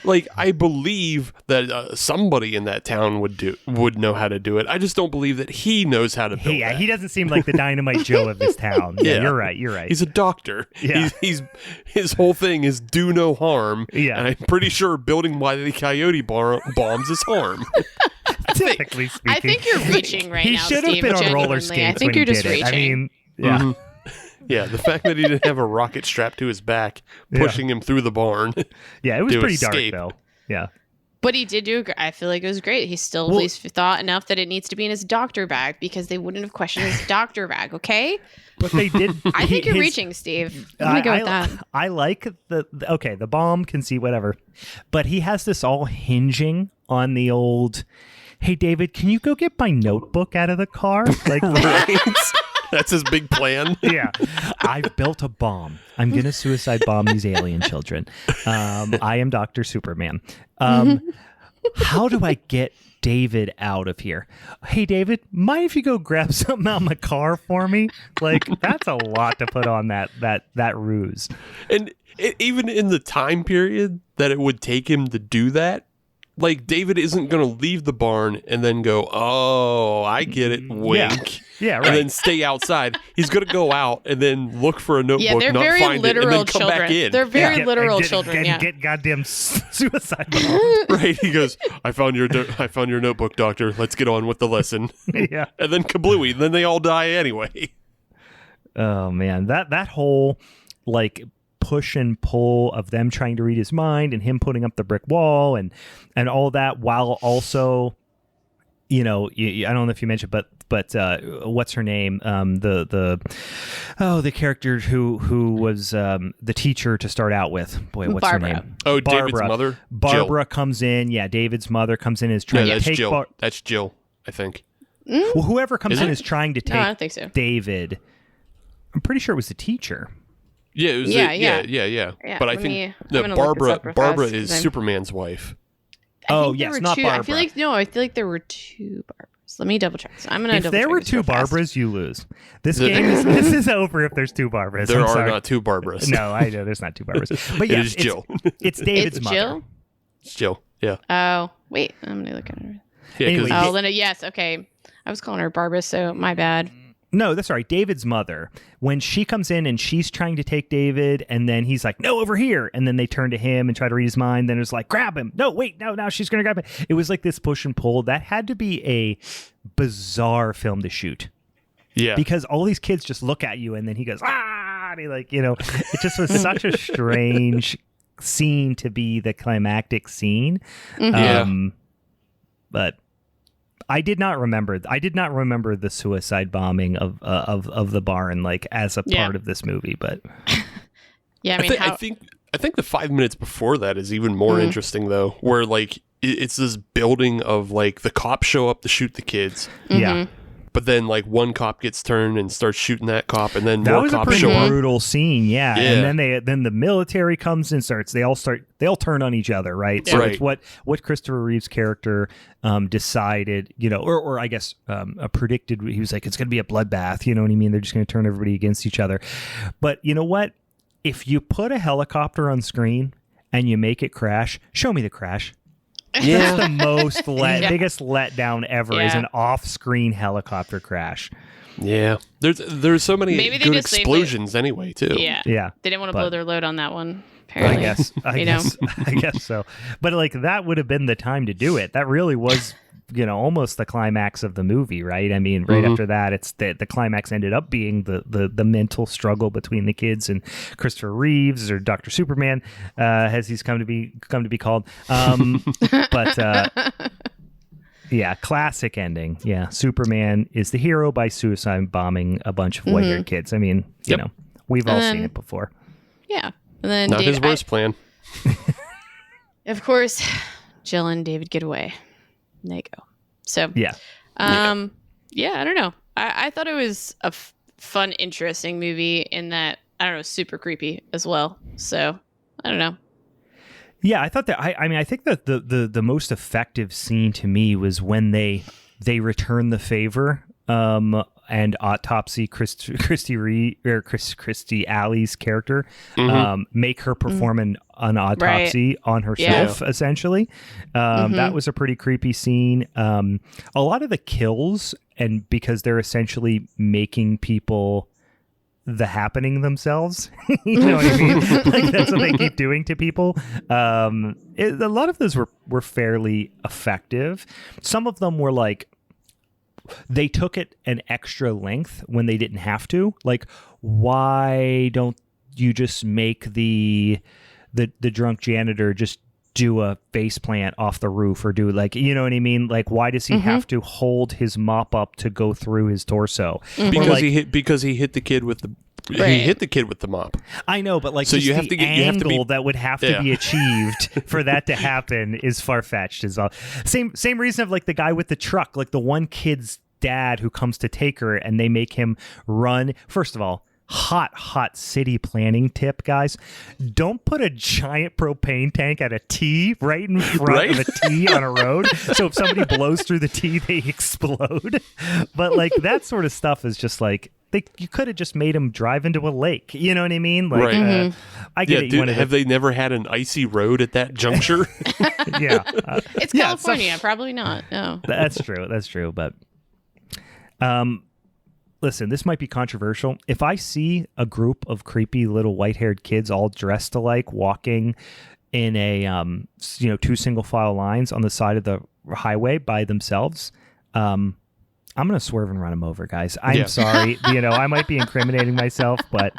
No, like I believe that somebody in that town would know how to do it. I just don't believe that he knows how to build Yeah, that. he doesn't seem like the Dynamite Joe of this town. Yeah, you're right. He's a doctor. Yeah. He's his whole thing is do no harm. Yeah. And I'm pretty sure building Wile E. Coyote bombs is harm. Typically speaking. I think you're reaching right he now, should have Steve, been on roller genuinely. skates I think when you're he just did reaching. it. I mean, yeah. Mhm. Yeah, the fact that he didn't have a rocket strapped to his back, pushing him through the barn. Yeah, it was to pretty escape. dark, though. Yeah. But he did do. I feel like it was great. He still at least thought enough that it needs to be in his doctor bag because they wouldn't have questioned his doctor bag. Okay. But they did. I think you're reaching, Steve. I'm gonna go with that. I like the bomb can see whatever, but he has this all hinging on the old. Hey, David, can you go get my notebook out of the car? Like, Right? That's his big plan. yeah, I've built a bomb. I'm gonna suicide bomb these alien children. I am Dr. Superman. How do I get David out of here? Hey, David, mind if you go grab something out of my car for me? Like, that's a lot to put on that ruse. And even in the time period that it would take him to do that, like David isn't going to leave the barn and then go, oh, I get it, wink. Yeah, right. And then stay outside. He's going to go out and then look for a notebook, Yeah, they're not very find it, and literal then come children. back in. They're very literal get, children. Get, Yeah. get goddamn suicide bombs. Right? He goes, I found your notebook, doctor. Let's get on with the lesson. Yeah. And then kablooey. And then they all die anyway. Oh man, that whole like push and pull of them trying to read his mind and him putting up the brick wall and all that, while also, you know, I don't know if you mentioned, but what's her name? The character who was the teacher to start out with. Boy, what's Barbara. Oh, her name? David's Barbara. mother? Barbara Jill. comes in. Yeah, David's mother comes in and is No, trying to that's take Jill. That's Jill, I think. Well, whoever comes Is in it? is trying to No, I take don't think so. David. I'm pretty sure it was the teacher. Yeah, it was Yeah, yeah. Yeah, But I let me- think I'm gonna look this up real Barbara fast, is 'cause I'm- Superman's wife. I Oh, think there yes, were not two. I Barbara. feel like there were two Barbaras. Let me double check. So I'm gonna. If double there check were this two real fast. Barbaras, you lose. This is over if there's two Barbaras. There I'm are sorry. not two Barbaras. No, I know there's not two Barbaras. But yeah, It is Jill. It's David's It's mother. Jill. It's Jill. Yeah. Oh wait, I'm gonna look at her. Yeah, Anyway, because Oh, Linda. Yes. Okay. I was calling her Barbara, so my bad. No, that's right. David's mother. When she comes in and she's trying to take David, and then he's like, "No, over here!" And then they turn to him and try to read his mind. Then it's like, "Grab him!" No, wait, no, now she's gonna grab him. It was like this push and pull. That had to be a bizarre film to shoot yeah. because all these kids just look at you, and then he goes, "Ah!" And he like, you know, it just was such a strange scene to be the climactic scene. Yeah. But I did not remember the suicide bombing of the barn like as a part of this movie. But Yeah, I mean, I think the 5 minutes before that is even more interesting though, where like it's this building of like the cops show up to shoot the kids, yeah, but then like one cop gets turned and starts shooting that cop, and then that more was a cops pretty show up. brutal scene. Yeah, Yeah. and then the military comes and starts. They all turn on each other, right? So Right. it's what Christopher Reeve's character decided, you know, or I guess predicted. He was like, it's going to be a bloodbath. You know what I mean? They're just going to turn everybody against each other. But you know what? If you put a helicopter on screen and you make it crash, show me the crash. Yeah. That's the most Yeah. biggest letdown ever is Yeah. an off-screen helicopter crash. Yeah. There's so many Maybe they good just leave explosions anyway too. yeah, Yeah, they didn't want to but- blow their load on that one. I Apparently, guess. you know? I guess so. But like that would have been the time to do it. That really was, you know, almost the climax of the movie, right? I mean, right after that, it's the climax ended up being the mental struggle between the kids and Christopher Reeves or Dr. Superman, as he's come to be called. But yeah, classic ending. Yeah, Superman is the hero by suicide bombing a bunch of white-haired kids. I mean, you Yep. know, we've all And seen it before. Yeah, and then Not his David, worst plan. of course, Jill and David get away. And they go. So Yeah. yeah, I don't know. I thought it was a fun, interesting movie in that, I don't know, super creepy as well. So I don't know. Yeah, I thought that. I mean, I think that the most effective scene to me was when they return the favor. and autopsy Christy Alley's character, make her perform an autopsy on herself, essentially. That was a pretty creepy scene. A lot of the kills, and because they're essentially making people the happening themselves, you know what I mean? Like, that's what they keep doing to people. A lot of those were fairly effective. Some of them were like, they took it an extra length when they didn't have to. Like, why don't you just make the drunk janitor just do a face plant off the roof, or do, like, you know what I mean? Like, why does he have to hold his mop up to go through his torso? Because he hit the kid with the he hit the kid with the mop. I know, but like, so you have the to get angle that would have to be achieved for that to happen is far fetched. Is all. Same reason of like the guy with the truck, like the one kid's dad who comes to take her, and they make him run. First of all, hot city planning tip, guys. Don't put a giant propane tank at a T right in front of a T on a road. So if somebody blows through the T, they explode. But like, that sort of stuff is just like, you could have just made them drive into a lake. You know what I mean? Like, I get it. Dude, have they never had an icy road at that juncture? It's California. Probably not. No. That's true. But listen, this might be controversial. If I see a group of creepy little white-haired kids all dressed alike walking in a 2 single file lines on the side of the highway by themselves, I'm going to swerve and run them over, guys. I'm sorry. I might be incriminating myself, but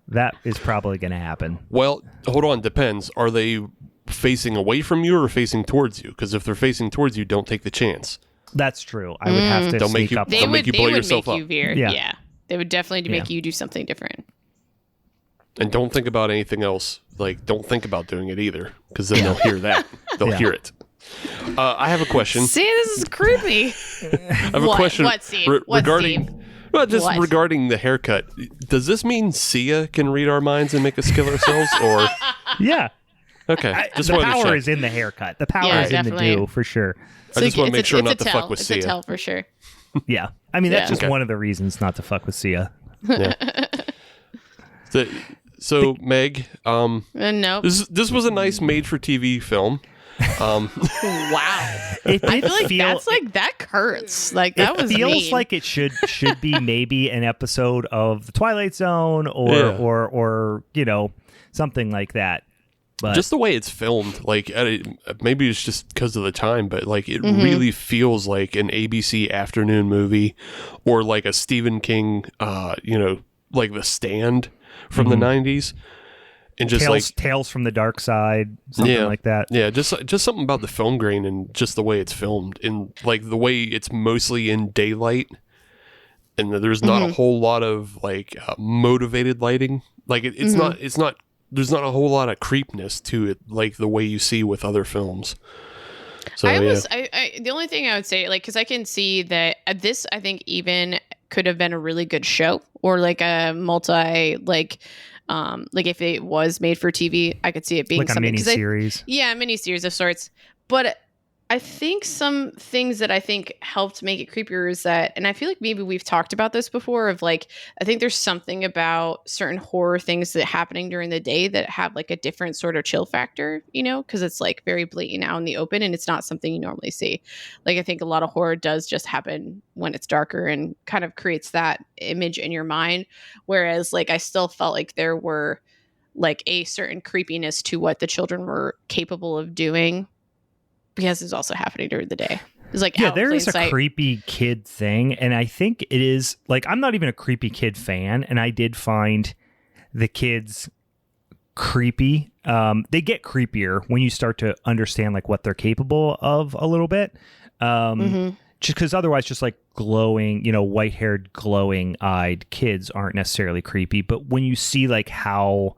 that is probably going to happen. Well, hold on. Depends. Are they facing away from you or facing towards you? Because if they're facing towards you, don't take the chance. That's true. I would have to sneak up. Don't make you blow yourself up. Yeah. They would definitely make you do something different. And don't think about anything else. Like, don't think about doing it either, because then they'll hear that. They'll hear it. I have a question. See, this is creepy. I have a question regarding regarding the haircut. Does this mean Sia can read our minds and make us kill ourselves, or? Yeah. Okay. The power is in the haircut. The power is in the do, for sure. I just want to make sure not to fuck with Sia. It's a tell for sure. Yeah. I mean, that's just one of the reasons not to fuck with Sia. Yeah. So Meg, no. This was a nice made-for-TV film. Wow. I feel like that hurts. Like, that was feels mean. like it should be maybe an episode of The Twilight Zone or something like that. But just the way it's filmed, like, maybe it's just because of the time, but like, it really feels like an ABC afternoon movie, or like a Stephen King, like The Stand from the 90s. And just Tales from the Dark Side, something like that. Yeah, just something about the film grain and just the way it's filmed, and like the way it's mostly in daylight, and there's not a whole lot of like motivated lighting. Like it's not. There's not a whole lot of creepiness to it, like the way you see with other films. So the only thing I would say, like, because I can see that this, I think, even could have been a really good show, or like a multi, like if it was made for TV, I could see it being like something, a mini-series. A mini-series of sorts. But I think some things that I think helped make it creepier is that, and I feel like maybe we've talked about this before, of like, I think there's something about certain horror things that happening during the day that have like a different sort of chill factor, because it's like very blatant out in the open, and it's not something you normally see. Like, I think a lot of horror does just happen when it's darker and kind of creates that image in your mind. Whereas like, I still felt like there were like a certain creepiness to what the children were capable of doing, because it's also happening during the day. It's like, there is a creepy kid thing, and I think it is like, I'm not even a creepy kid fan, and I did find the kids creepy. They get creepier when you start to understand like what they're capable of a little bit. Just because otherwise, just like glowing, white-haired, glowing-eyed kids aren't necessarily creepy. But when you see like how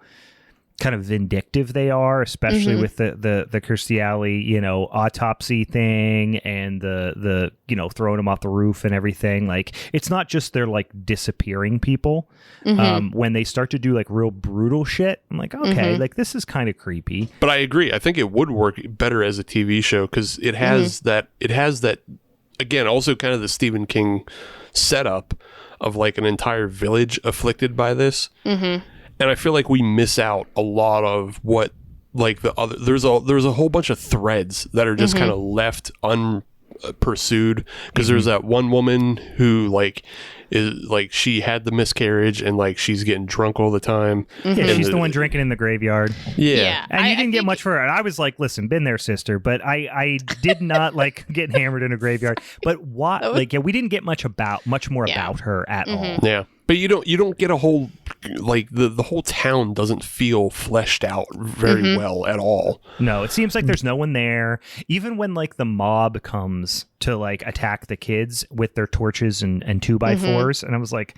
kind of vindictive they are, especially with the Kirstie Alley, autopsy thing, and the throwing them off the roof and everything. Like, it's not just they're like disappearing people. When they start to do like real brutal shit, I'm like, okay, like this is kind of creepy. But I agree. I think it would work better as a TV show, because it has that again, also kind of the Stephen King setup of like an entire village afflicted by this. And I feel like we miss out a lot of what like the other, there's a whole bunch of threads that are just kind of left unpursued, because there's that one woman who like is like, she had the miscarriage and like she's getting drunk all the time. Yeah, she's the one drinking in the graveyard. Yeah. And you didn't get much for her. And I was like, listen, been there, sister. But I did not like getting hammered in a graveyard. But what, like, yeah, we didn't get much more about her at all. Yeah. But you don't get a whole, like, the whole town doesn't feel fleshed out very well at all. No, it seems like there's no one there. Even when like the mob comes to like attack the kids with their torches and 2x4s, and I was like,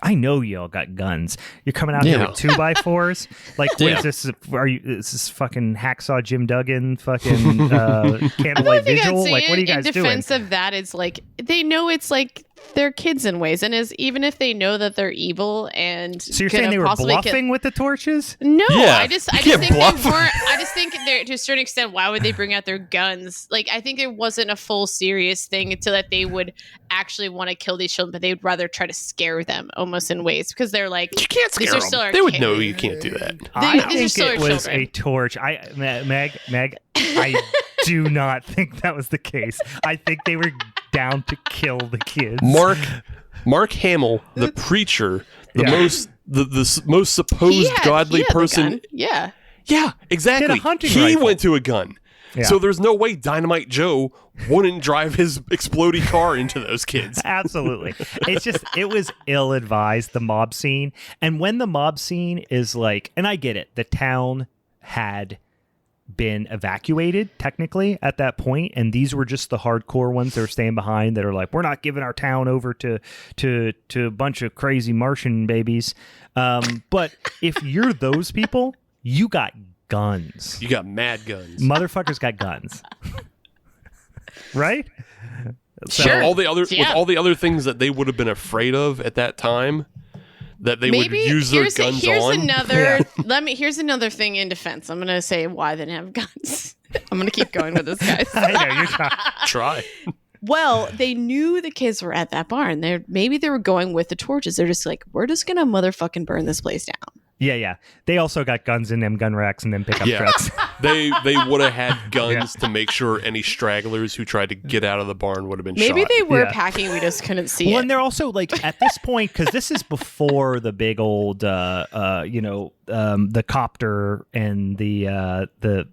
I know y'all got guns. You're coming out here with 2x4s. Like, what is this? Is this fucking hacksaw Jim Duggan fucking candlelight vigil? Like, what are you guys doing? In defense of that, is like they know it's like they're kids in ways, and even if they know that they're evil, and so you're saying they were bluffing with the torches? No, yeah, I just think they weren't. I just think they're, to a certain extent, why would they bring out their guns? Like, I think it wasn't a full serious thing until that they would actually want to kill these children, but they would rather try to scare them almost in ways, because they're like, you can't scare them. They would know you can't do that. I think it was a torch. Meg, I do not think that was the case. I think they were down to kill the kids. Mark Hamill, the preacher, the most supposed godly person. Yeah, exactly. He went to a gun. Yeah. So there's no way Dynamite Joe wouldn't drive his exploding car into those kids. Absolutely. It's just, it was ill-advised, the mob scene. And when the mob scene is like, and I get it, the town had been evacuated technically at that point, and these were just the hardcore ones that were staying behind that are like, we're not giving our town over to a bunch of crazy Martian babies. But if you're those people, you got guns. You got mad guns. Motherfuckers got guns. Right? Sure. All the other with all the other things that they would have been afraid of at that time, that they would use their guns on. Here's another thing in defense. I'm gonna say why they didn't have guns. I'm gonna keep going with this, guys. I know, you're try. Well, they knew the kids were at that barn. Maybe they were going with the torches. They're just like, we're just gonna motherfucking burn this place down. Yeah. They also got guns in them gun racks and them pickup trucks. They would have had guns to make sure any stragglers who tried to get out of the barn would have been shot. Maybe they were packing, we just couldn't see it. And they're also like, at this point, because this is before the big old, the copter and the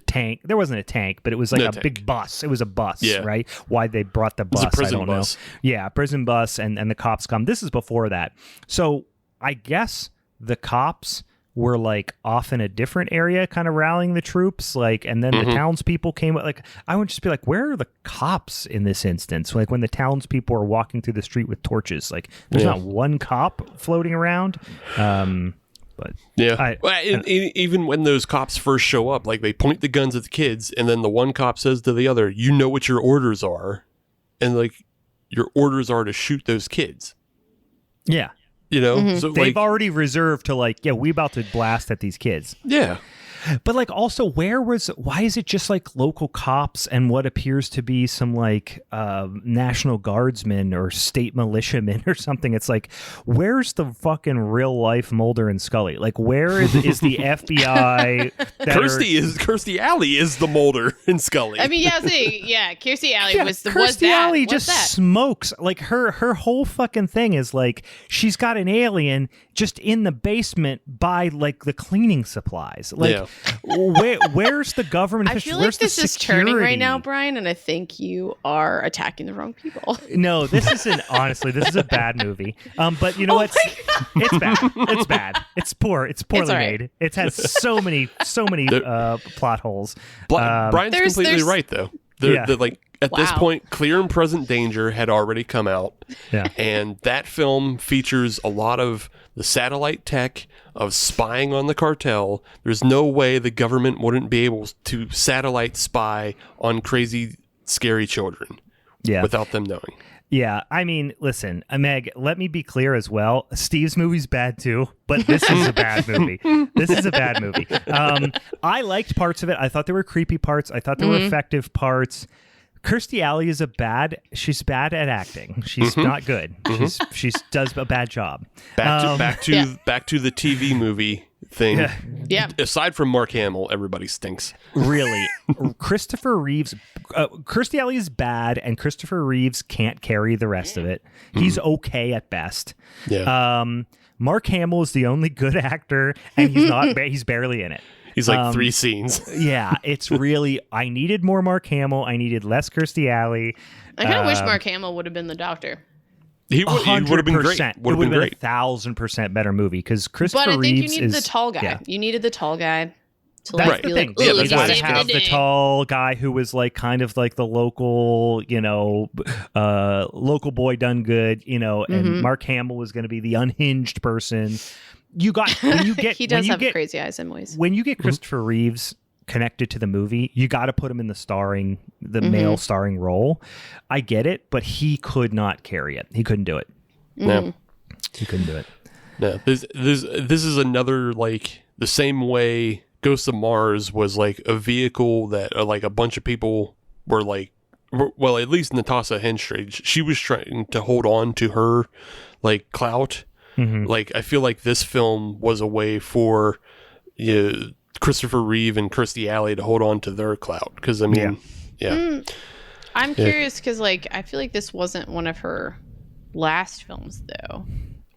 tank. There wasn't a tank, but it was like a big bus. It was a bus, right? Why they brought the bus, I don't know. Yeah, prison bus, and the cops come. This is before that. So I guess the cops were like off in a different area, kind of rallying the troops, like, and then the townspeople came. Like, I would just be like, where are the cops in this instance? Like, when the townspeople are walking through the street with torches, like, there's not one cop floating around. But even when those cops first show up, like, they point the guns at the kids, and then the one cop says to the other, "You know what your orders are," and like, your orders are to shoot those kids. Yeah. You know, so they've already reserved to like, we about to blast at these kids. Yeah. But like, also, why is it just like local cops and what appears to be some like National Guardsmen or state militiamen or something? It's like, where's the fucking real life Mulder and Scully? Like, where is the FBI? Kirstie Alley is the Mulder and Scully. I mean, Kirstie Alley was that. Kirstie Alley just smokes. Like, her whole fucking thing is like, she's got an alien just in the basement by like the cleaning supplies. Like, where's the government? I feel like this is turning right now, Brian, and I think you are attacking the wrong people. No, this is a bad movie. But you know what? It's bad. It's bad. It's poor. It's poorly made. It has so many plot holes. Brian's completely right, though. At this point, Clear and Present Danger had already come out. Yeah. And that film features a lot of the satellite tech of spying on the cartel. There's no way the government wouldn't be able to satellite spy on crazy, scary children without them knowing. Yeah, I mean, listen, Meg, let me be clear as well. Steve's movie's bad too, but this is a bad movie. I liked parts of it. I thought there were creepy parts. I thought there were effective parts. Kirstie Alley is she's bad at acting. She's not good. She does a bad job. Back to the TV movie thing. Yeah. Aside from Mark Hamill, everybody stinks. Really. Christopher Reeves, Kirstie Alley is bad, and Christopher Reeves can't carry the rest of it. He's okay at best. Yeah. Mark Hamill is the only good actor, and he's barely in it. He's like 3 scenes. Yeah, it's really, I needed more Mark Hamill. I needed less Kirstie Alley. I kind of wish Mark Hamill would have been the Doctor. He would have been great. It would have been 1,000% better movie because Christopher Reeves But I think you needed the tall guy. Yeah. You needed the tall guy. That's the thing. You gotta have the tall guy who was like kind of like the local, local boy done good, and Mark Hamill was going to be the unhinged person. He does have crazy eyes in ways. When you get Christopher Reeves connected to the movie, you got to put him in the male starring role. I get it, but he could not carry it. He couldn't do it. No, he couldn't do it. No, this is another, like, the same way Ghost of Mars was like a vehicle that like a bunch of people were like, well, at least Natasha Henstridge, she was trying to hold on to her like clout. Like, I feel like this film was a way for Christopher Reeve and Kirstie Alley to hold on to their clout. Because, I mean, I'm curious because, like, I feel like this wasn't one of her last films, though.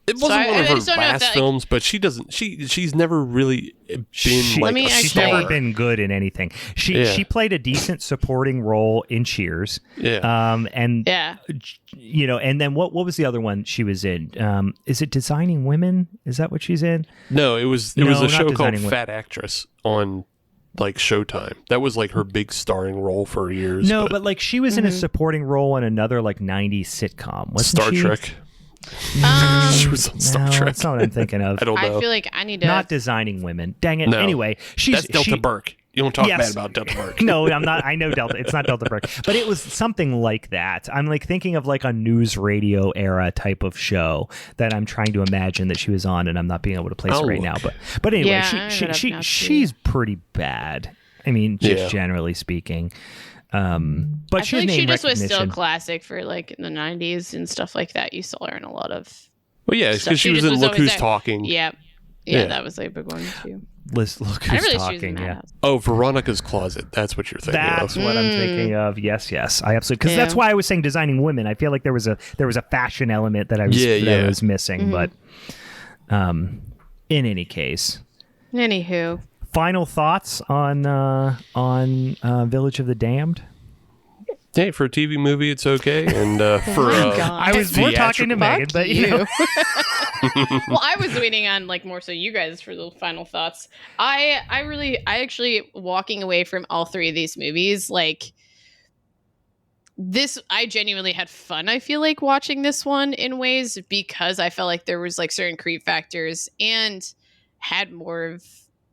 It wasn't one of her last films, but she's never really been she's never been good in anything. She played a decent supporting role in Cheers. And then what was the other one she was in? Is it Designing Women? Is that what she's in? No, it was a show called Fat Actress on like Showtime. That was like her big starring role for years. No, but like she was in a supporting role in another like 90s sitcom. Star Trek. She was on Star Trek. That's not what I'm thinking of. I don't know. I feel like I need to... Not Designing Women. Dang it. No. Anyway, that's Delta Burke. You don't talk bad about Delta Burke. No, I'm not. I know Delta. It's not Delta Burke. But it was something like that. I'm like thinking of like a news radio era type of show that I'm trying to imagine that she was on, and I'm not being able to place it right now. But anyway, she's pretty bad. I mean, just generally speaking. But I feel like she just was still classic for like in the 90s and stuff like that. You saw her in a lot of. Well, yeah, because she was in Look Who's Talking. Yeah, that was like a big one too. Look Who's Talking. Yeah. Oh, Veronica's Closet. That's what you're thinking of. That's what I'm thinking of. Yes, I absolutely. Because that's why I was saying Designing Women. I feel like there was a fashion element that I was missing. But in any case. Anywho. Final thoughts on Village of the Damned? Hey, for a TV movie, it's okay, and for I was more talking to Megan, but you know. Well, I was waiting on like more so you guys for the final thoughts. I actually walking away from all 3 of these movies like this. I genuinely had fun. I feel like watching this one in ways because I felt like there was like certain creep factors and had more of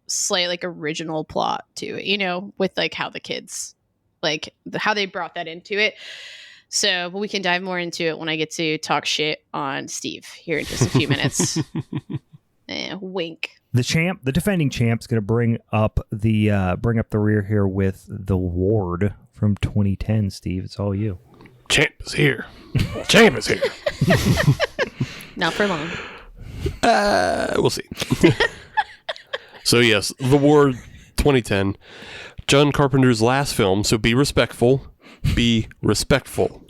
slight like original plot to it, with like how the kids like how they brought that into it. So but we can dive more into it when I get to talk shit on Steve here in just a few minutes. Wink. The defending champ's going to bring up the rear here with the Ward from 2010. Steve, it's all you. Champ is here. Champ is here. Not for long. We'll see. So yes, The Ward 2010, John Carpenter's last film, so be respectful. Be respectful.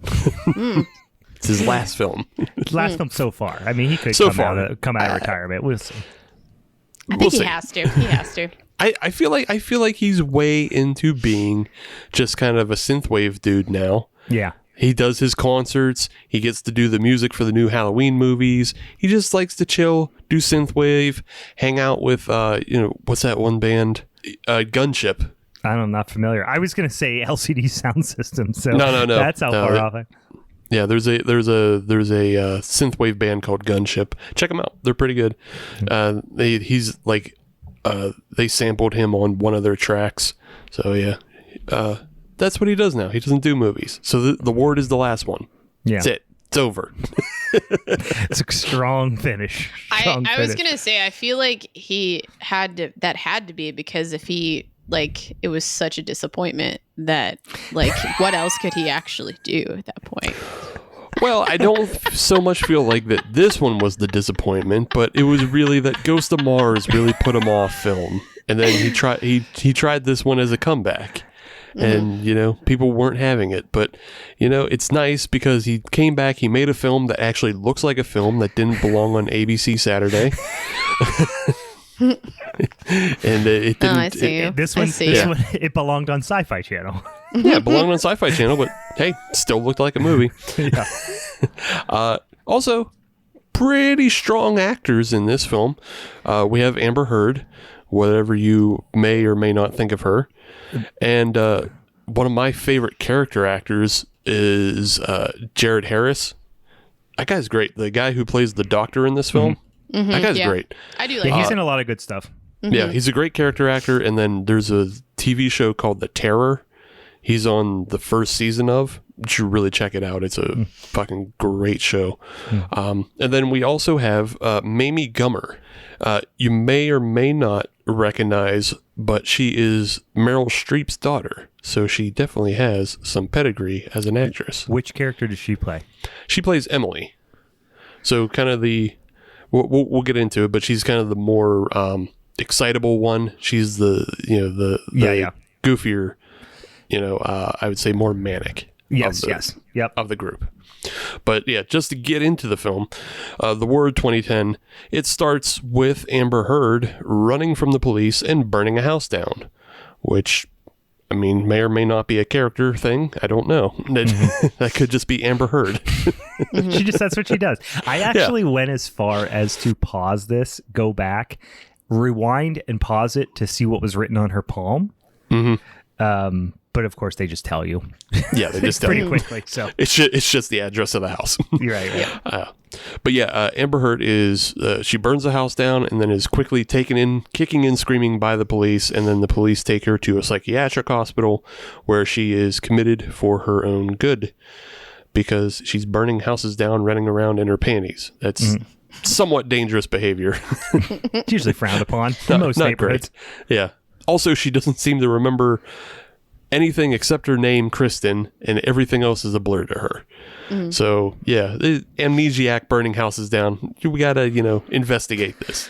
It's his last film. Last film so far. I mean, he could come out of retirement. We'll see. I think he has to. He has to. I feel like he's way into being just kind of a synthwave dude now. Yeah. He does his concerts. He gets to do the music for the new Halloween movies. He just likes to chill, do synthwave, hang out with, what's that one band? Gunship. I'm not familiar. I was going to say LCD Sound System. So no. That's how far off. Yeah, there's a synthwave band called Gunship. Check them out. They're pretty good. They sampled him on one of their tracks. So yeah. That's what he does now. He doesn't do movies. So the Ward is the last one. Yeah. That's it. It's over. It's a strong finish. I was going to say, I feel like that had to be because if he, like, it was such a disappointment that, like, what else could he actually do at that point? Well, I don't so much feel like that this one was the disappointment, but it was really that Ghost of Mars really put him off film. And then he tried this one as a comeback. And, people weren't having it. But, it's nice because he came back, he made a film that actually looks like a film that didn't belong on ABC Saturday. And it didn't. I see. This one, it belonged on Sci-Fi Channel. Yeah, it belonged on Sci-Fi Channel, but hey, still looked like a movie. Yeah. Also, pretty strong actors in this film. We have Amber Heard, whatever you may or may not think of her. And one of my favorite character actors is Jared Harris. That guy's great. The guy who plays the doctor in this film. Mm-hmm, that guy's great. I do like he's in a lot of good stuff. Mm-hmm. Yeah, he's a great character actor. And then there's a TV show called The Terror. He's on the first season of. You should really check it out. It's a fucking great show. And then we also have Mamie Gummer. You may or may not recognize, but she is Meryl Streep's daughter. So she definitely has some pedigree as an actress. Which character does she play? She plays Emily. So kind of the... We'll get into it, but she's kind of the more excitable one. She's the goofier, I would say more manic. Yes. Yep. Of the group. But yeah, just to get into the film, The Word 2010, it starts with Amber Heard running from the police and burning a house down, which, I mean, may or may not be a character thing. I don't know. That could just be Amber Heard. That's what she does. I actually went as far as to pause this, go back, rewind and pause it to see what was written on her palm. But of course, they just tell you. Yeah, they just tell you pretty quickly. So it's just the address of the house. You're right. Yeah. But yeah, Amber Heard is she burns the house down and then is quickly taken in, kicking and screaming by the police, and then the police take her to a psychiatric hospital where she is committed for her own good because she's burning houses down, running around in her panties. That's somewhat dangerous behavior. It's usually frowned upon in most neighborhoods. Great. Yeah. Also, she doesn't seem to remember anything except her name, Kristen, and everything else is a blur to her. So, yeah, amnesiac burning houses down. We got to, investigate this.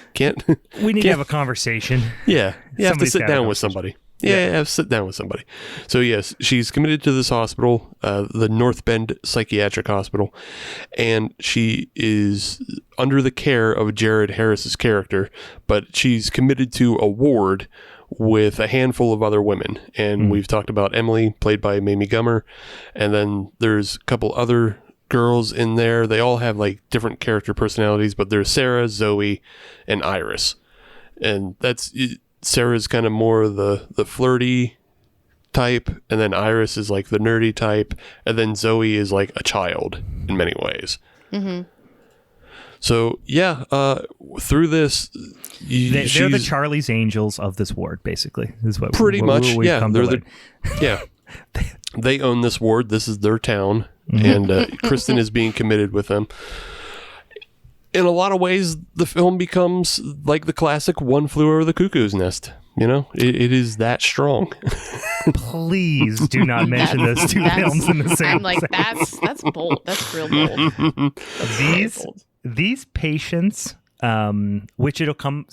We need to have a conversation. Yeah, you have to sit down with somebody. Yeah, sit down with somebody. So, yes, she's committed to this hospital, the North Bend Psychiatric Hospital, and she is under the care of Jared Harris's character, but she's committed to a ward with a handful of other women. And we've talked about Emily, played by Mamie Gummer. And then there's a couple other girls in there. They all have like different character personalities, but there's Sarah, Zoe, and Iris. And Sarah's kind of more the flirty type. And then Iris is like the nerdy type. And then Zoe is like a child in many ways. So yeah, through this, they're the Charlie's Angels of this ward, basically. Is what pretty much. Yeah, they own this ward. This is their town, and Kristen is being committed with them. In a lot of ways, the film becomes like the classic "One Flew Over the Cuckoo's Nest." It is that strong. Please do not mention those two films in the same. I'm like, that's bold. That's real bold. These patients, which it'll come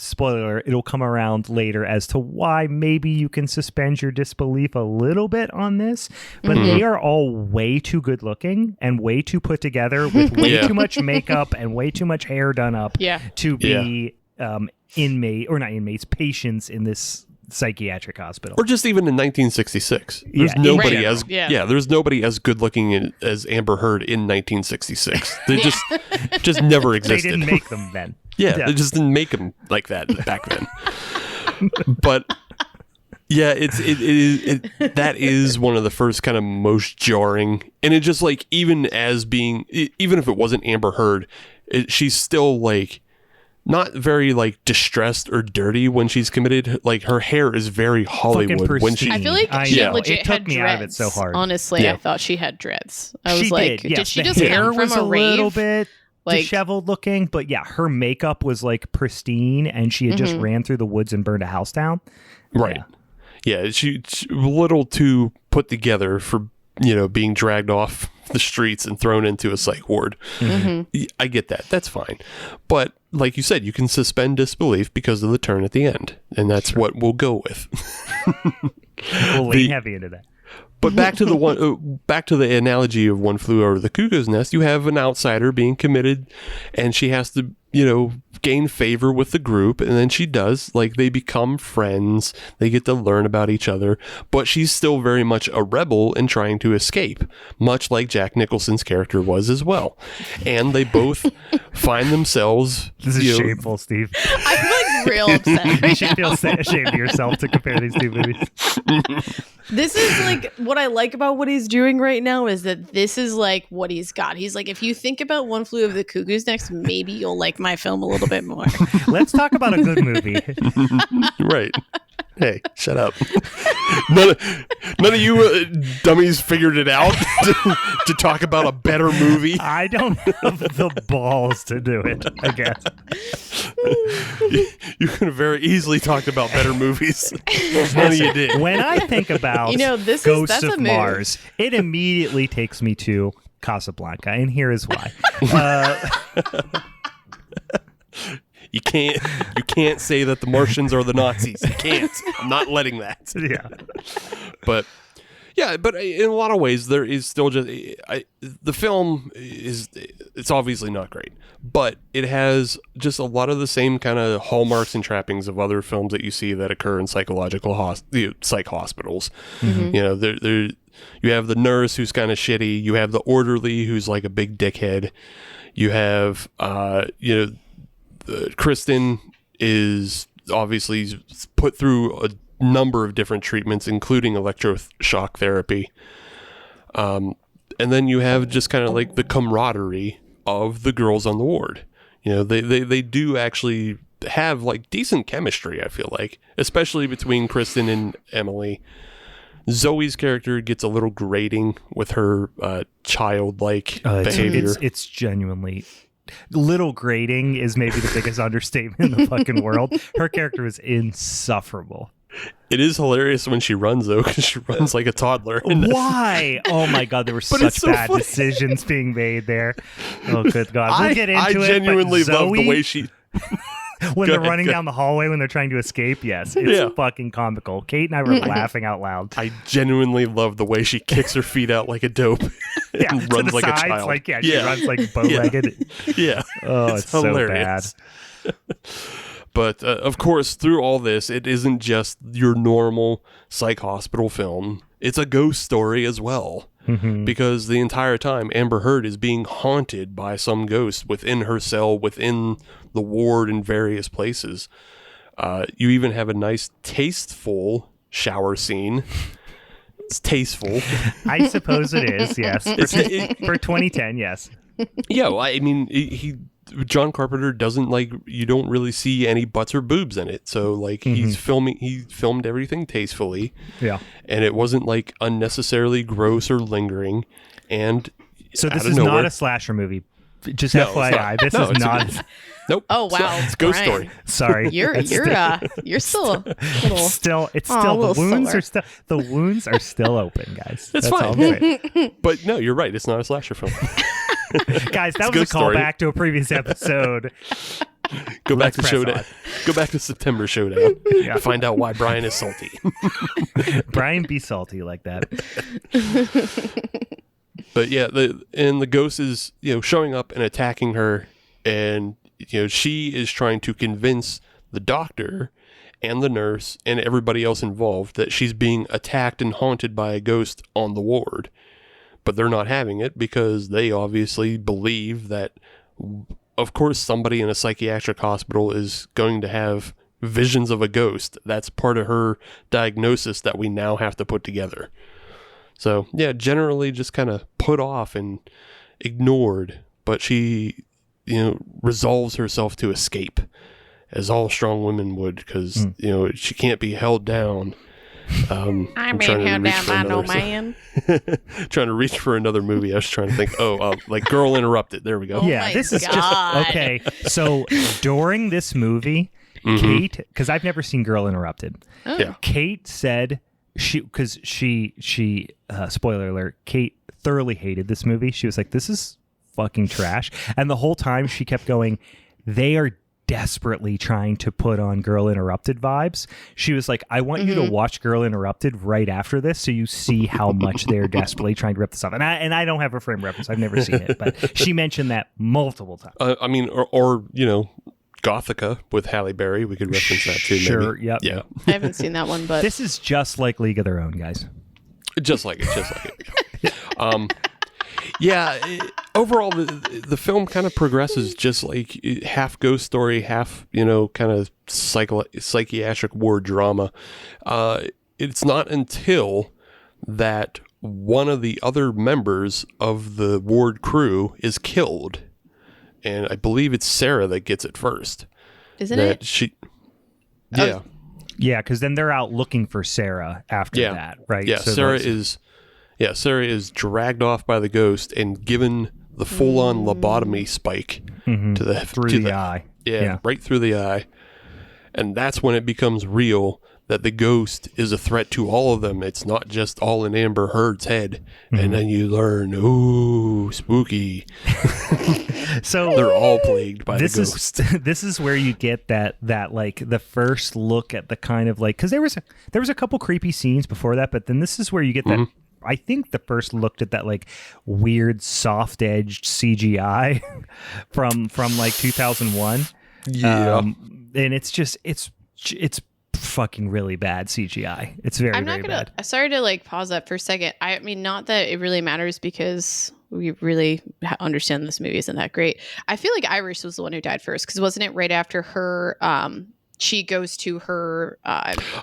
around later as to why maybe you can suspend your disbelief a little bit on this, but they are all way too good looking and way too put together with way too much makeup and way too much hair done up to be patients in this psychiatric hospital, or just even in 1966. There's nobody there's nobody as good looking as Amber Heard in 1966. They just never existed. They didn't make them then. They just didn't make them like that back then. But yeah, that is one of the first kind of most jarring, and it just like even if it wasn't Amber Heard, she's still like not very like distressed or dirty when she's committed. Like her hair is very Hollywood when she. I feel like she legit had dreads. Out of it so hard. Honestly, I thought she had dreads. I was did she just hair come from was a rave? Little bit disheveled looking, but yeah, her makeup was like pristine, and she had just ran through the woods and burned a house down. Right. Yeah, she's a little too put together for, being dragged off the streets and thrown into a psych ward. Mm-hmm. I get that. That's fine. But like you said, you can suspend disbelief because of the turn at the end. And that's what we'll go with. We'll lean heavy into that. But back to the analogy of One Flew Over the Cuckoo's Nest, you have an outsider being committed, and she has to, gain favor with the group, and then she does. Like, they become friends, they get to learn about each other, but she's still very much a rebel and trying to escape, much like Jack Nicholson's character was as well. And they both find themselves... This is shameful, Steve. I'm like real upset. You should feel ashamed of yourself to compare these two movies. This is like what I like about what he's doing right now is that this is like what he's got. He's like, if you think about One Flew Over the Cuckoo's Nest, maybe you'll like my film a little bit more. Let's talk about a good movie. Right. Hey, shut up. None of you dummies figured it out to talk about a better movie. I don't have the balls to do it, I guess. You could have very easily talked about better movies. None of you did. When I think about Ghosts of Mars, it immediately takes me to Casablanca, and here is why. You can't say that the Martians are the Nazis. You can't. I'm not letting that. Yeah. But in a lot of ways, there is still just the film it's obviously not great, but it has just a lot of the same kind of hallmarks and trappings of other films that you see that occur in psychological psych hospitals. Mm-hmm. You have the nurse who's kind of shitty. You have the orderly who's like a big dickhead. You have Kristen is obviously put through a number of different treatments, including electroshock therapy. And then you have just kind of like the camaraderie of the girls on the ward. They do actually have like decent chemistry, I feel like, especially between Kristen and Emily. Zoe's character gets a little grating with her childlike behavior. It's genuinely... Little grating is maybe the biggest understatement in the fucking world. Her character is insufferable. It is hilarious when she runs, though, because she runs like a toddler. Why? Oh my God, there were such bad decisions being made there. Oh, good God. We'll get into it. I genuinely love the way she... When they're running down the hallway when they're trying to escape, yes, it's fucking comical. Kate and I were laughing out loud. I genuinely love the way she kicks her feet out like a dope and runs like sides, a child. She runs like bow-legged. Yeah. Oh, it's hilarious. So bad. But of course, through all this, it isn't just your normal psych hospital film. It's a ghost story as well. Mm-hmm. Because the entire time, Amber Heard is being haunted by some ghost within her cell, within the ward, in various places. You even have a nice, tasteful shower scene. It's tasteful. I suppose it is, yes. For 2010, yes. Yeah, well, I mean, John Carpenter doesn't you don't really see any butts or boobs in it. So he filmed everything tastefully. Yeah. And it wasn't unnecessarily gross or lingering. And so this is not a slasher movie. Just FYI, this is not. Nope. Oh wow, it's Ghost Story. Sorry, you're still the wounds are still open, guys. That's fine. But no, you're right. It's not a slasher film. Guys, that was a callback to a previous episode. Go back to Showdown. Go back to September Showdown. Yeah. Find out why Brian is salty. Brian be salty like that. But yeah, the ghost is showing up and attacking her, and she is trying to convince the doctor and the nurse and everybody else involved that she's being attacked and haunted by a ghost on the ward. But they're not having it because they obviously believe that, of course, somebody in a psychiatric hospital is going to have visions of a ghost. That's part of her diagnosis that we now have to put together. So, yeah, generally just kind of put off and ignored. But she, resolves herself to escape, as all strong women would, because, she can't be held down. I'm being held down by no man. Trying to reach for another movie. I was trying to think, Girl Interrupted. There we go. Yeah, this is just, okay. So during this movie, Kate, because I've never seen Girl Interrupted. Oh. Yeah. Kate said she spoiler alert, Kate thoroughly hated this movie. She was like, this is fucking trash. And the whole time she kept going, they are desperately trying to put on Girl Interrupted vibes. She was like, I want you to watch Girl Interrupted right after this so you see how much they're desperately trying to rip this off. And I don't have a frame reference. I've never seen it, but she mentioned that multiple times. I mean, or you know, Gothica with Halle Berry. We could reference that too. Sure. Maybe. Yep. Yeah. I haven't seen that one, but This is just like League of Their Own, guys. Just like it. Yeah. Overall, the film kind of progresses just like half ghost story, half, you know, kind of psychiatric war drama. It's not until that one of the other members of the ward crew is killed, and I believe it's Sarah that gets it first. isn't it? Yeah. Yeah, because then they're out looking for Sarah after that, right? Yeah, So Sarah is dragged off by the ghost and given the full-on lobotomy spike to the through the eye. Yeah, right through the eye. And that's when it becomes real that the ghost is a threat to all of them. It's not just all in Amber Heard's head. And then you learn, ooh, spooky. So They're all plagued by the ghost. This is where you get that like the first look at the kind of like, because there was a couple creepy scenes before that, but then this is where you get that. I think the first looked at that like weird soft edged CGI from like 2001. Yeah. And it's just it's fucking really bad CGI. It's very, I'm not very gonna. bad. Sorry to like pause that for a second. I mean, not that it really matters because we really understand this movie isn't that great. I feel like Iris was the one who died first because wasn't it right after her? She goes to her.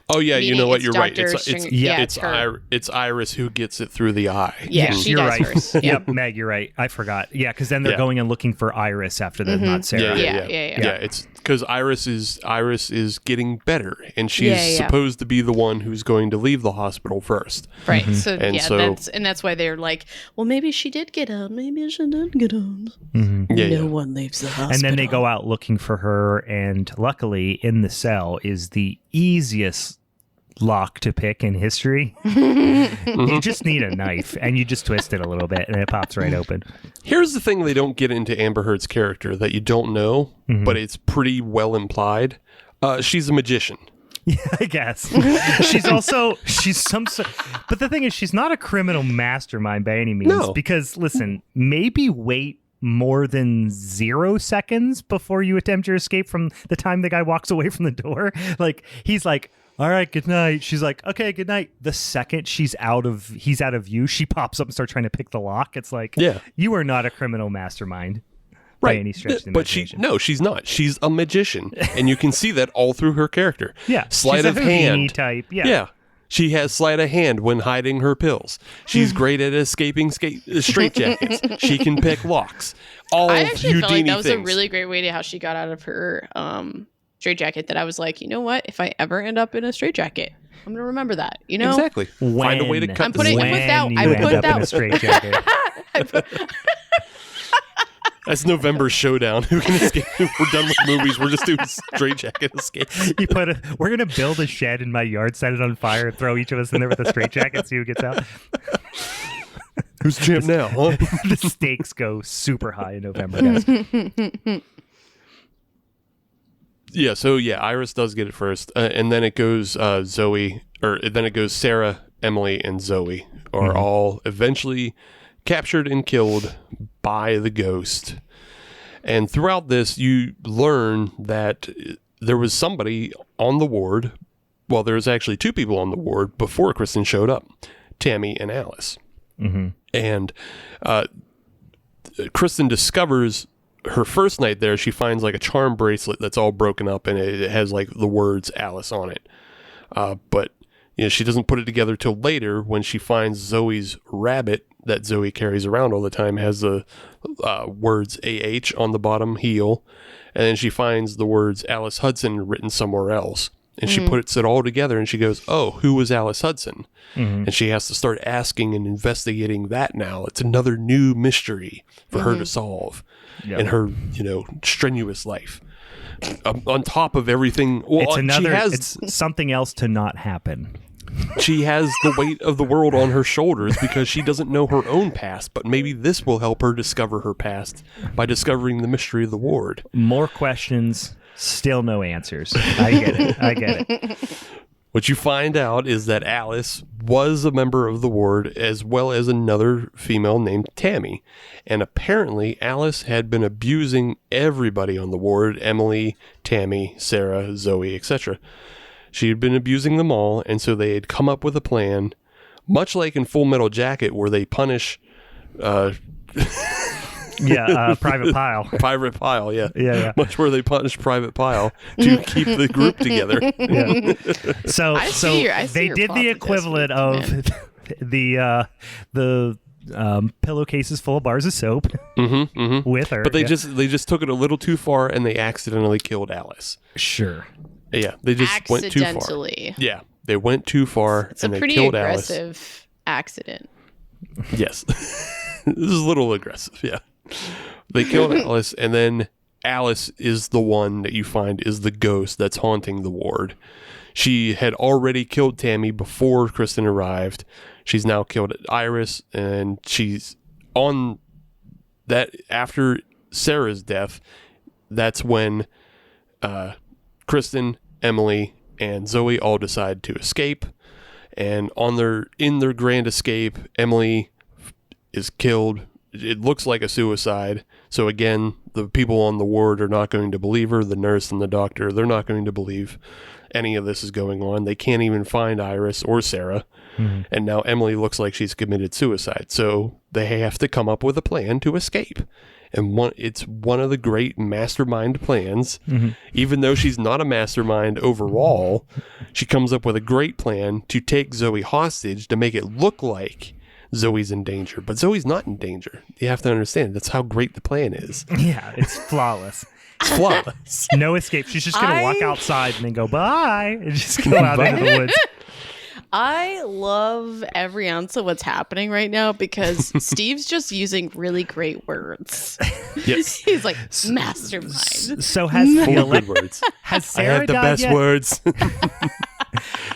Oh yeah, you know what? You're right. Her. It's Iris who gets it through the eye. Yeah, she you're dies right. first. Yep, Meg, you're right. I forgot. Yeah, because then they're going and looking for Iris after that, not Sarah. Yeah. It's because Iris is getting better, and she's supposed to be the one who's going to leave the hospital first. Right. So that's why they're like, well, maybe she did get out. Maybe she didn't get out. No one leaves the hospital. And then they go out looking for her, and luckily in the cell is the easiest lock to pick in history. You just need a knife and you just twist it a little bit and it pops right open. Here's the thing they don't get into Amber Heard's character that you don't know, but it's pretty well implied. She's a magician. Yeah, I guess. she's some but the thing is she's not a criminal mastermind by any means. No. Because listen, maybe wait more than 0 seconds before you attempt your escape from the time the guy walks away from the door. Like he's like, all right, good night. She's like, okay, good night. The second he's out of view, she pops up and starts trying to pick the lock. It's like, you are not a criminal mastermind by any stretch of the imagination. But she's not. She's a magician, and you can see that all through her character. Yeah, sleight she's of a Houdini hand type. Yeah. She has sleight of hand when hiding her pills. She's great at escaping straitjackets. She can pick locks. I actually Houdini felt like that was things. a really great way to how she got out of her straitjacket. That I was like, you know what? If I ever end up in a straitjacket, I'm gonna remember that. You know, exactly. Find a way to cut. I put that in a straitjacket. That's November Showdown. Who can escape? We're done with movies. We're just doing straitjacket escapes. We're gonna build a shed in my yard, set it on fire, and throw each of us in there with a straitjacket, see who gets out. Who's champ now? Huh? The stakes go super high in November, guys. Iris does get it first, and then it goes then it goes Sarah, Emily, and Zoe are all eventually captured and killed by the ghost. And throughout this, you learn that there was somebody on the ward. Well, there was actually 2 people on the ward before Kristen showed up, Tammy and Alice. And Kristen discovers her first night there, she finds like a charm bracelet that's all broken up, and it has like the words Alice on it. But she doesn't put it together till later when she finds Zoe's rabbit that Zoe carries around all the time has the words AH on the bottom heel, and then she finds the words Alice Hudson written somewhere else. And she puts it all together and she goes, oh, who was Alice Hudson? And she has to start asking and investigating that now. It's another new mystery for her to solve in her, strenuous life. on top of everything. Well, it's something else to not happen. She has the weight of the world on her shoulders because she doesn't know her own past, but maybe this will help her discover her past by discovering the mystery of the ward. More questions, still no answers. I get it. What you find out is that Alice was a member of the ward as well as another female named Tammy. And apparently Alice had been abusing everybody on the ward, Emily, Tammy, Sarah, Zoe, etc. She had been abusing them all, and so they had come up with a plan, much like in Full Metal Jacket, where they punish... Private Pile. Private Pile, yeah. Yeah. Much where they punish Private Pile to keep the group together. Yeah. So they your did plot the to equivalent this, of the pillowcases full of bars of soap with her. But they just took it a little too far, and they accidentally killed Alice. Sure. Yeah, they just went too far. Yeah, they went too far, and they killed Alice. It's a pretty aggressive accident. Yes. This is a little aggressive, yeah. They killed Alice, and then Alice is the one that you find is the ghost that's haunting the ward. She had already killed Tammy before Kristen arrived. She's now killed Iris, and she's on that after Sarah's death. That's when Kristen, Emily, and Zoe all decide to escape. And in their grand escape, Emily is killed. It looks like a suicide. So again, the people on the ward are not going to believe her. The nurse and the doctor, they're not going to believe any of this is going on. They can't even find Iris or Sarah. Mm-hmm. And now Emily looks like she's committed suicide. So they have to come up with a plan to escape. And it's one of the great mastermind plans. Mm-hmm. Even though she's not a mastermind overall, she comes up with a great plan to take Zoe hostage to make it look like Zoe's in danger. But Zoe's not in danger. You have to understand. That's how great the plan is. Yeah, it's flawless. It's flawless. No escape. She's just going to walk outside and then go, bye, and just go out into the woods. I love every ounce of what's happening right now because Steve's just using really great words. Yes. He's like, mastermind. So has words. Has Sarah I have the best yet? Words.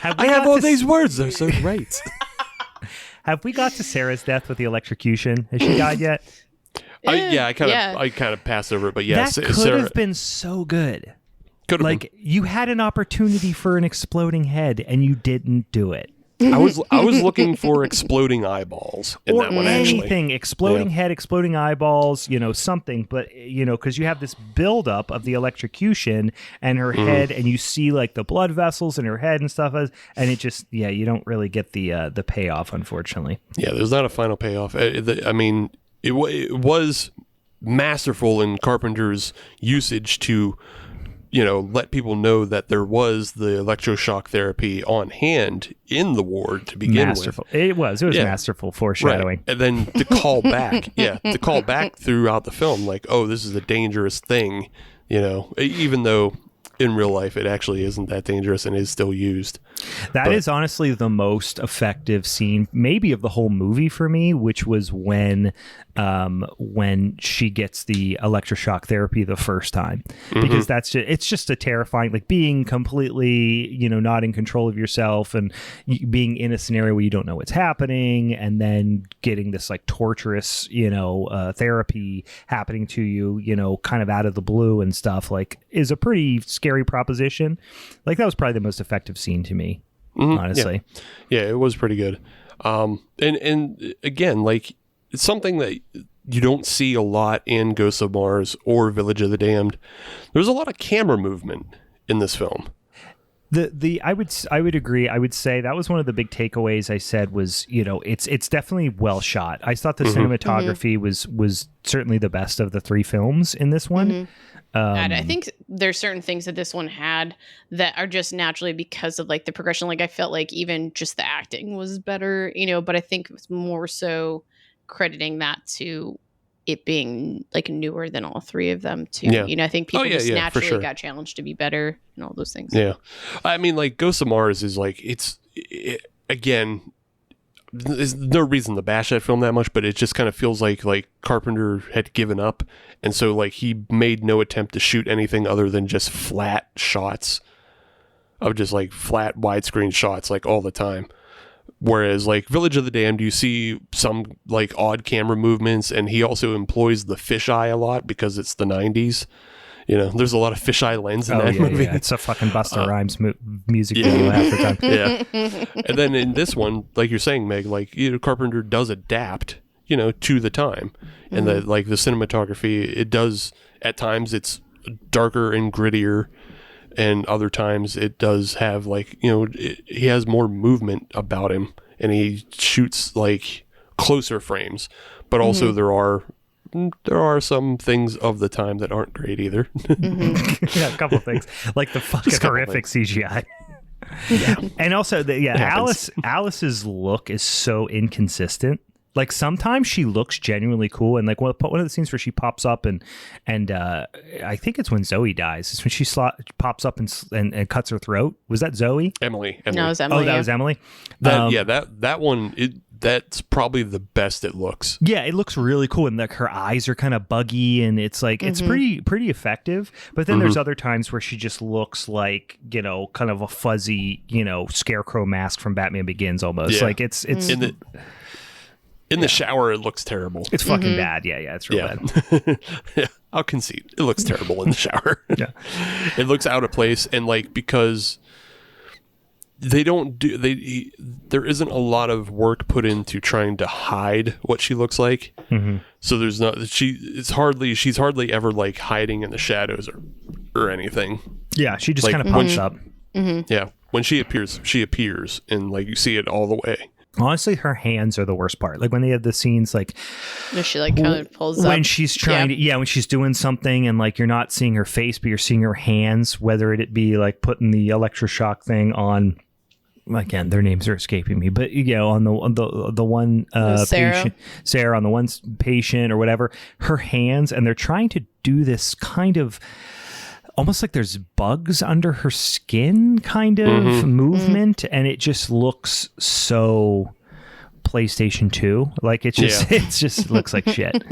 I have all these words. They're so great. Have we got to Sarah's death with the electrocution? Has she died yet? I kind of passed over it, but yes, that could have been so good. Like you had an opportunity for an exploding head and you didn't do it. I was looking for exploding eyeballs in that one, actually. Anything, exploding head, exploding eyeballs, something. But because you have this buildup of the electrocution and her head, and you see like the blood vessels in her head and stuff, and it just you don't really get the payoff, unfortunately. Yeah, there's not a final payoff. I mean, it was masterful in Carpenter's usage to let people know that there was the electroshock therapy on hand in the ward to begin with. It was masterful foreshadowing. Right. And then to call back, throughout the film, like, oh, this is a dangerous thing, even though in real life it actually isn't that dangerous and is still used. That is honestly the most effective scene maybe of the whole movie for me, which was when she gets the electroshock therapy the first time, because it's just a terrifying, like being completely not in control of yourself and being in a scenario where you don't know what's happening, and then getting this like torturous therapy happening to you kind of out of the blue and stuff, like is a pretty scary proposition. Like that was probably the most effective scene to me. Honestly. Yeah, it was pretty good. And again, like it's something that you don't see a lot in Ghosts of Mars or Village of the Damned. There's a lot of camera movement in this film. I would agree. I would say that was one of the big takeaways I said was, it's definitely well shot. I thought the cinematography was certainly the best of the three films in this one. And I think there's certain things that this one had that are just naturally because of like the progression. Like I felt like even just the acting was better, but I think it's more so crediting that to it being like newer than all three of them too. Yeah. I think people just naturally got challenged to be better and all those things. Yeah. I mean, like Ghosts of Mars is like, again, there's no reason to bash that film that much, but it just kind of feels like Carpenter had given up, and so like he made no attempt to shoot anything other than just flat shots of just like flat widescreen shots like all the time. Whereas like Village of the Damned, you see some like odd camera movements, and he also employs the fisheye a lot because it's the 90s. You know, there's a lot of fisheye lens in that movie. Yeah. It's a fucking Busta Rhymes music video half the time. Yeah. And then in this one, like you're saying, Meg, like, you know, Carpenter does adapt, you know, to the time. And the like the cinematography, it does, at times it's darker and grittier, and other times it does have like, you know, he has more movement about him, and he shoots like closer frames. But also there are some things of the time that aren't great either. Yeah, a couple of things, like the fucking horrific CGI. Yeah. And also, Alice's look is so inconsistent. Like sometimes she looks genuinely cool, and like one of the scenes where she pops up and I think it's when Zoe dies. It's when she pops up and cuts her throat. Was that Zoe? Emily. No, it was Emily. Oh, that was Emily. That one. That's probably the best it looks. Yeah, it looks really cool, and like her eyes are kind of buggy, and it's like it's pretty effective. But then there's other times where she just looks like, you know, kind of a fuzzy, you know, scarecrow mask from Batman Begins almost. Yeah. Like it's in the shower, it looks terrible. It's fucking bad. Yeah, it's real bad. Yeah, I'll concede. It looks terrible in the shower. Yeah, it looks out of place, and like because there isn't a lot of work put into trying to hide what she looks like. So there's not she's hardly ever like hiding in the shadows or anything. Yeah, she just like, kind of pops up. Yeah, when she appears, and like you see it all the way. Honestly, her hands are the worst part. Like when they have the scenes, like she like kind of pulls when up. she's trying to, when she's doing something, and like you're not seeing her face, but you're seeing her hands. Whether it be like putting the electroshock thing on. Again, their names are escaping me, but you know, on the one Sarah on the one patient or whatever, her hands, and they're trying to do this kind of almost like there's bugs under her skin kind of movement, and it just looks so PlayStation 2. Like it just looks like shit.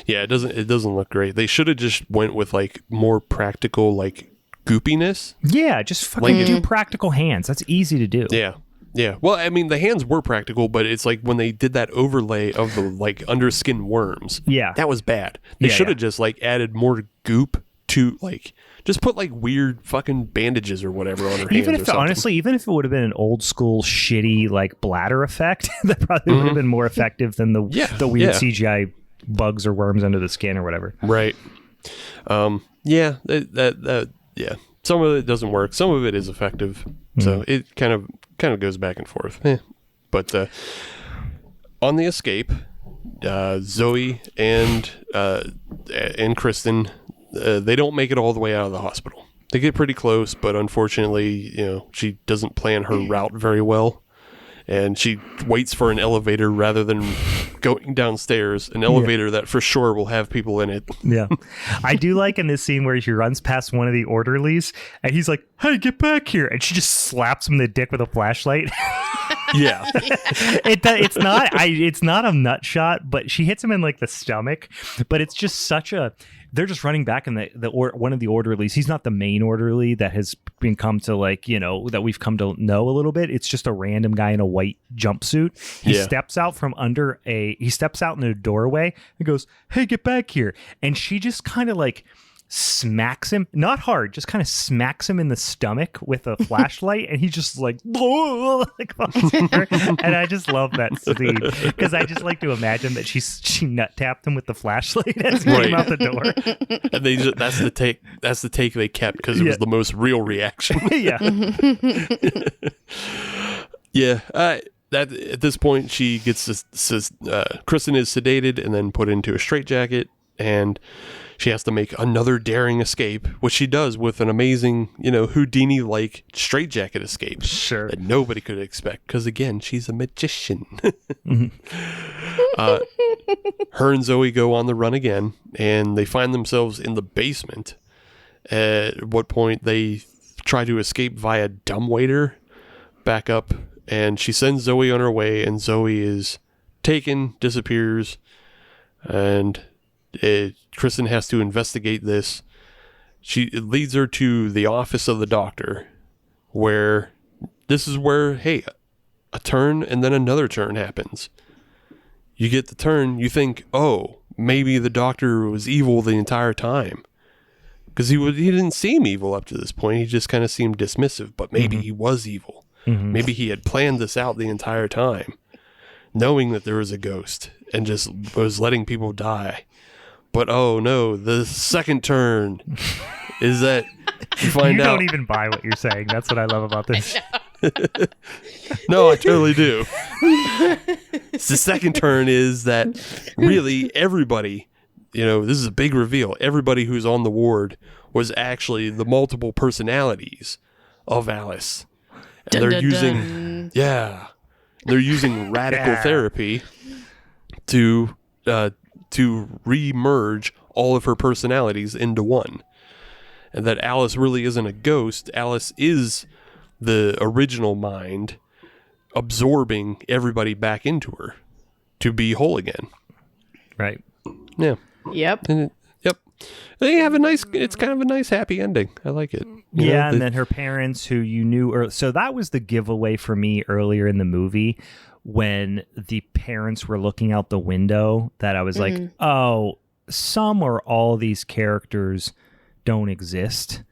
Yeah, it doesn't look great. They should have just went with like more practical like goopiness. Yeah, just fucking do practical hands. That's easy to do. Yeah. Well, I mean, the hands were practical, but it's like when they did that overlay of the like underskin worms. Yeah, that was bad. They should have just like added more goop to like just put like weird fucking bandages or whatever on her hands. Honestly, even if it would have been an old school shitty like bladder effect, that probably would have been more effective than the weird CGI bugs or worms under the skin or whatever. Right. Yeah. Yeah, some of it doesn't work. Some of it is effective. So it kind of goes back and forth. But on the escape, Zoe and Kristen, they don't make it all the way out of the hospital. They get pretty close, but unfortunately, you know, she doesn't plan her route very well. And she waits for an elevator rather than going downstairs. An elevator that for sure will have people in it. Yeah. I do like in this scene where she runs past one of the orderlies and he's like, "Hey, get back here." And she just slaps him in the dick with a flashlight. Yeah. It's not a nut shot, but she hits him in like the stomach. But it's just such a... They're just running back, and one of the orderlies, he's not the main orderly that has come to like, you know, that we've come to know a little bit. It's just a random guy in a white jumpsuit. He steps out in a doorway and goes, "Hey, get back here." And she just kind of like smacks him, not hard, just kind of smacks him in the stomach with a flashlight, and he just like, and I just love that scene because I just like to imagine that she nut tapped him with the flashlight as he came out the door. And that's the take they kept because it was the most real reaction. That at this point she gets Kristen is sedated and then put into a straitjacket, and she has to make another daring escape, which she does with an amazing, you know, Houdini-like straitjacket escape. Sure. That nobody could expect, because, again, she's a magician. Her and Zoe go on the run again, and they find themselves in the basement, at what point they try to escape via dumbwaiter back up and she sends Zoe on her way, and Zoe is taken, disappears, and Kristen has to investigate this. It leads her to the office of the doctor, where this is where, hey, a turn and then another turn happens. You get the turn, you think, oh, maybe the doctor was evil the entire time. Because he didn't seem evil up to this point. He just kind of seemed dismissive, but maybe he was evil. Maybe he had planned this out the entire time, knowing that there was a ghost and just was letting people die. But oh no, the second turn is that you find out. You don't even buy what you're saying. That's what I love about this. No, I totally do. The second turn is that really everybody, this is a big reveal. Everybody who's on the ward was actually the multiple personalities of Alice. And they're using radical therapy to re-merge all of her personalities into one. And that Alice really isn't a ghost. Alice is the original mind absorbing everybody back into her to be whole again. Right. Yeah. Yep. Yep. They have it's kind of a nice happy ending. I like it. And then her parents who you knew, so that was the giveaway for me earlier in the movie when the parents were looking out the window that I was like, oh, some or all of these characters don't exist.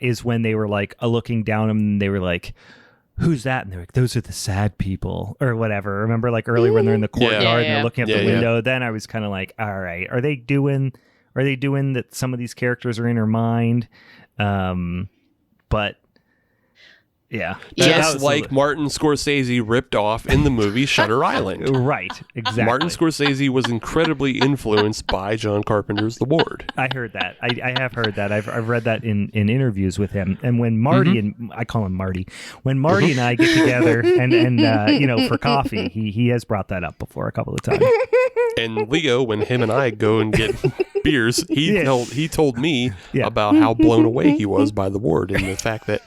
Is when they were like looking down and they were like, who's that? And they're like, those are the sad people or whatever. Remember like earlier when they're in the courtyard and they're looking at the window, then I was kind of like, all right, are they doing that some of these characters are in her mind? But yeah. Just like Martin Scorsese ripped off in the movie Shutter Island. Right, exactly. Martin Scorsese was incredibly influenced by John Carpenter's The Ward. I heard that. I have heard that. I've read that in interviews with him. And when Marty and I call him Marty, when Marty and I get together and for coffee, he has brought that up before a couple of times. And Leo, when him and I go and get beers, he told me about how blown away he was by The Ward and the fact that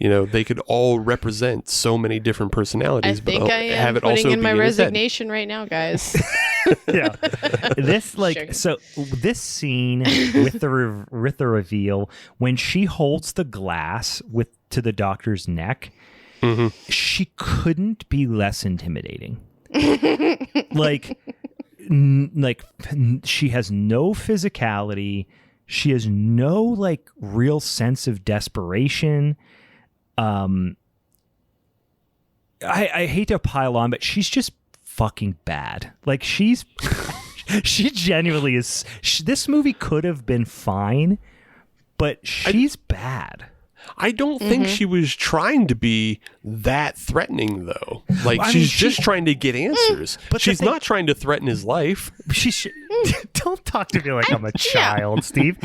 they could all represent so many different personalities. I think I am putting in my resignation right now, guys. Yeah, this this scene with the reveal when she holds the glass to the doctor's neck, she couldn't be less intimidating. She has no physicality. She has no real sense of desperation. I hate to pile on, but she's just fucking bad. She genuinely is. This movie could have been fine, but she's bad. I don't think she was trying to be that threatening, though. She's just trying to get answers. But she's not trying to threaten his life. Don't talk to me like I'm a child, Steve.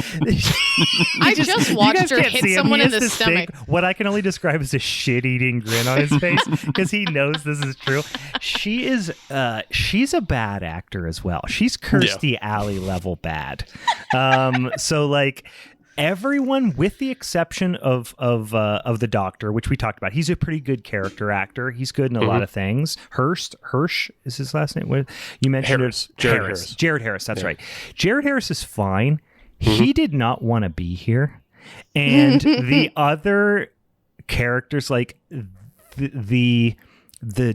I just watched her hit someone in the stomach. What I can only describe as a shit-eating grin on his face because he knows this is true. She's a bad actor as well. She's Kirstie Alley level bad. Everyone, with the exception of the doctor, which we talked about, he's a pretty good character actor. He's good in a lot of things. Hirsch is his last name. What you mentioned? Harris. Jared Harris. That's right. Jared Harris is fine. He did not want to be here, and the other characters, like the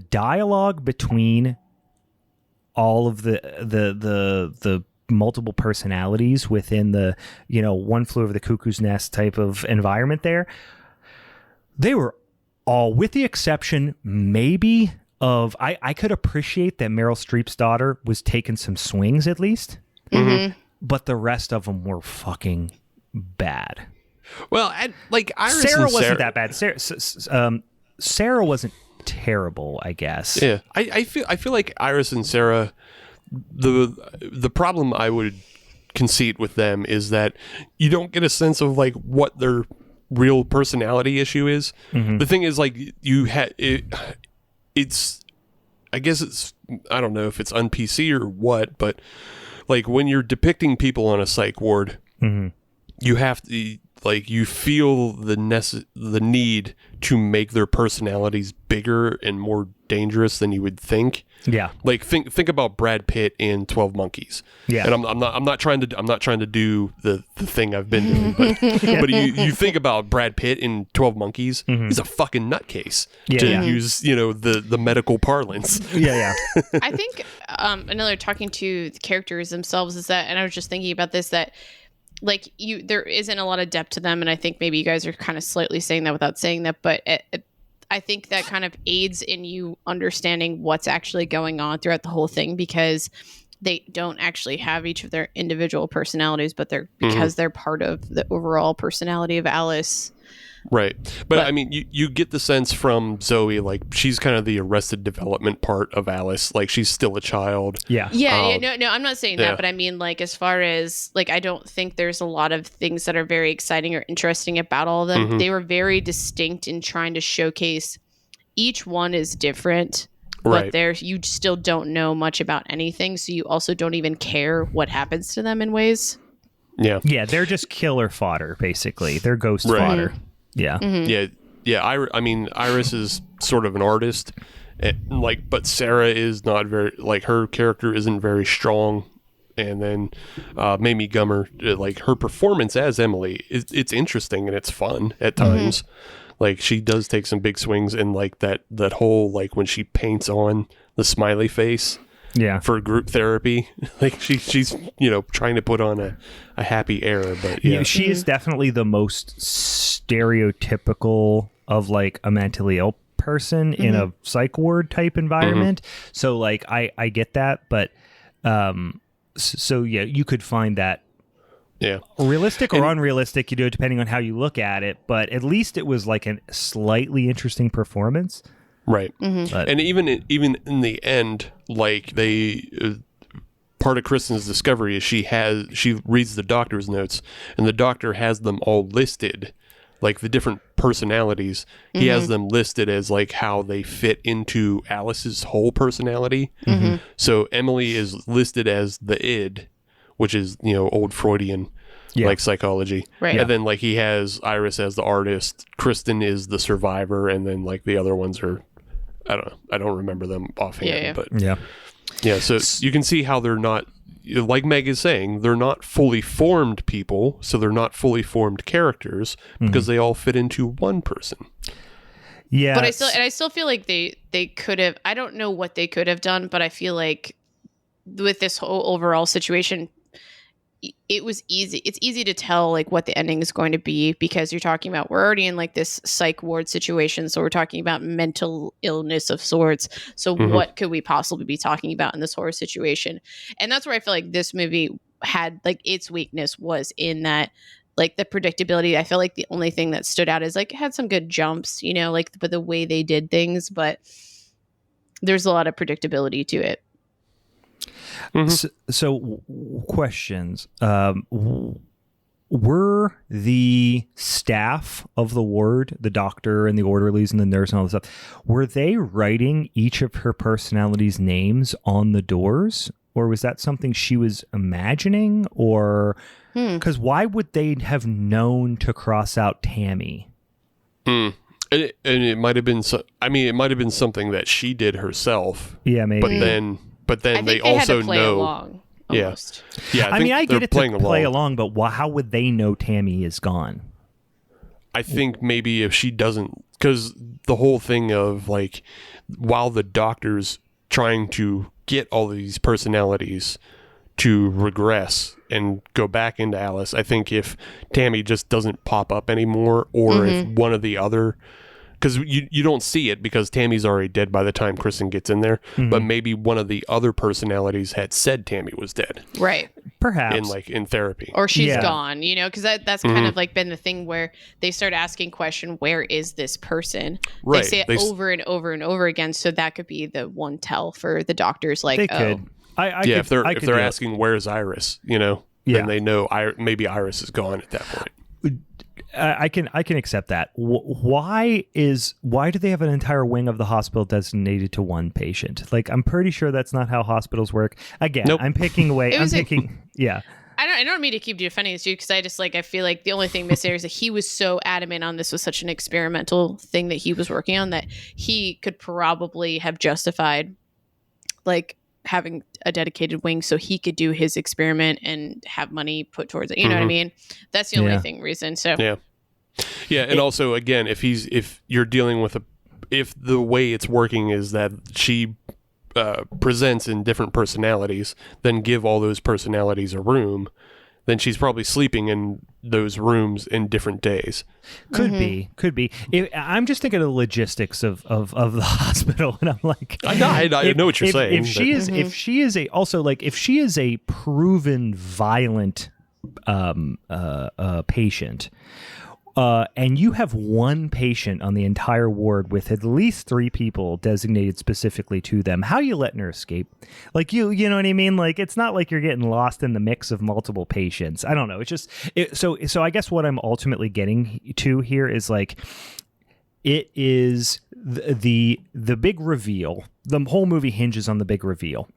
dialogue between all of the multiple personalities within the One Flew Over the Cuckoo's Nest type of environment there, they were all, with the exception maybe of I could appreciate that Meryl Streep's daughter was taking some swings at least, but the rest of them were fucking bad. Well, Iris Sarah wasn't that bad. Sarah wasn't terrible, I guess. Yeah, I feel like Iris and Sarah, the problem I would concede with them is that you don't get a sense of what their real personality issue is. The thing is it's I guess it's, I don't know if it's un-PC or what, but when you're depicting people on a psych ward, you have to, like, you feel the need to make their personalities bigger and more dangerous than you would think. Yeah. Like, think about Brad Pitt in 12 Monkeys. Yeah. And I'm not trying to do the thing I've been doing, but you think about Brad Pitt in 12 Monkeys, he's a fucking nutcase, to use, the medical parlance. Yeah. I think another talking to the characters themselves is that, and I was just thinking about this, that like there isn't a lot of depth to them, and I think maybe you guys are kind of slightly saying that without saying that, but I think that kind of aids in you understanding what's actually going on throughout the whole thing, because they don't actually have each of their individual personalities, but because they're part of the overall personality of Alice. Right. But I mean, you get the sense from Zoe, like, she's kind of the Arrested Development part of Alice. Like, she's still a child. Yeah. No, I'm not saying that, but I mean, like, as far as, like, I don't think there's a lot of things that are very exciting or interesting about all of them. They were very distinct in trying to showcase each one is different, but you still don't know much about anything, so you also don't even care what happens to them in ways. Yeah. Yeah, they're just killer fodder, basically. They're ghost fodder. Yeah. Yeah. I mean, Iris is sort of an artist, but Sarah is not very, like, her character isn't very strong. And then Mamie Gummer, like, her performance as Emily, it's interesting and it's fun at times. Like, she does take some big swings, and like that whole, like, when she paints on the smiley face. Yeah, for group therapy, like she's trying to put on a happy air, but she is definitely the most stereotypical of, like, a mentally ill person in a psych ward type environment. So, like, I get that, but so yeah, you could find that realistic or unrealistic, depending on how you look at it. But at least it was like a slightly interesting performance. Right. And even in the end, like, they part of Kristen's discovery is she reads the doctor's notes, and the doctor has them all listed, like, the different personalities. He has them listed as, like, how they fit into Alice's whole personality. So Emily is listed as the id, which is, old Freudian like psychology. Right. And then, like, he has Iris as the artist, Kristen is the survivor, and then, like, the other ones are, I don't know. I don't remember them offhand, but yeah. So you can see how they're not, like Meg is saying, they're not fully formed people, so they're not fully formed characters because they all fit into one person. Yeah, but I still feel like they could have. I don't know what they could have done, but I feel like with this whole overall situation, it was easy. It's easy to tell, like, what the ending is going to be, because you're talking about, we're already in, like, this psych ward situation. So we're talking about mental illness of sorts. So what could we possibly be talking about in this horror situation? And that's where I feel like this movie had, like, its weakness was in that, like, the predictability. I feel like the only thing that stood out is, like, it had some good jumps, like, but the way they did things, but there's a lot of predictability to it. So questions. Were the staff of the ward, the doctor and the orderlies and the nurse and all this stuff, were they writing each of her personalities' names on the doors? Or was that something she was imagining? Or because why would they have known to cross out Tammy? And it might have been it might have been something that she did herself. Yeah, maybe. But then they also had to play know. Along, almost. Yeah. I mean, I get it to play along, but how would they know Tammy is gone? I think maybe if she doesn't, because the whole thing of, like, while the doctor's trying to get all of these personalities to regress and go back into Alice, I think if Tammy just doesn't pop up anymore, or if one of the other, because you don't see it because Tammy's already dead by the time Kristen gets in there, but maybe one of the other personalities had said Tammy was dead. Right. Perhaps. In therapy. Or she's gone, because that's kind of, like, been the thing where they start asking question, where is this person? Right. They say it over and over and over again, so that could be the one tell for the doctors, like, they could. If they're asking where's Iris, then they know maybe Iris is gone at that point. I can accept that. Why do they have an entire wing of the hospital designated to one patient? Like, I'm pretty sure that's not how hospitals work. Again, nope. I'm picking away. I don't mean to keep defending this dude because I just I feel like the only thing missing is that he was so adamant on this was such an experimental thing that he was working on that he could probably have justified having a dedicated wing so he could do his experiment and have money put towards it. You know what I mean? That's the only reason. So yeah, and also again, if you're dealing with if the way it's working is that she presents in different personalities, then give all those personalities a room, then she's probably sleeping in those rooms in different days. Could be. I'm just thinking of the logistics of the hospital, and I'm like, I know what you're saying. If she is a proven violent patient, and you have one patient on the entire ward with at least 3 people designated specifically to them, how are you letting her escape? You know what I mean? It's not like you're getting lost in the mix of multiple patients. I don't know. It's just so I guess what I'm ultimately getting to here is it is the big reveal. The whole movie hinges on the big reveal,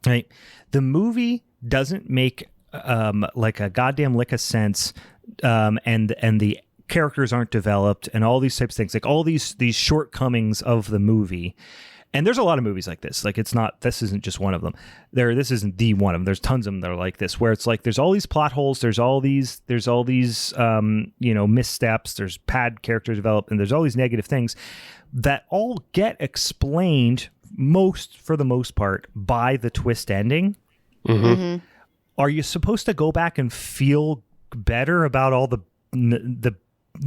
right? The movie doesn't make a goddamn lick of sense, and the characters aren't developed and all these types of things, all these shortcomings of the movie. And there's a lot of movies like this. This isn't just one of them. This isn't the one of them. There's tons of them that are like this, where it's there's all these plot holes, there's all these missteps, there's bad character development, there's all these negative things that all get explained for the most part by the twist ending. Mm-hmm. Are you supposed to go back and feel better about all the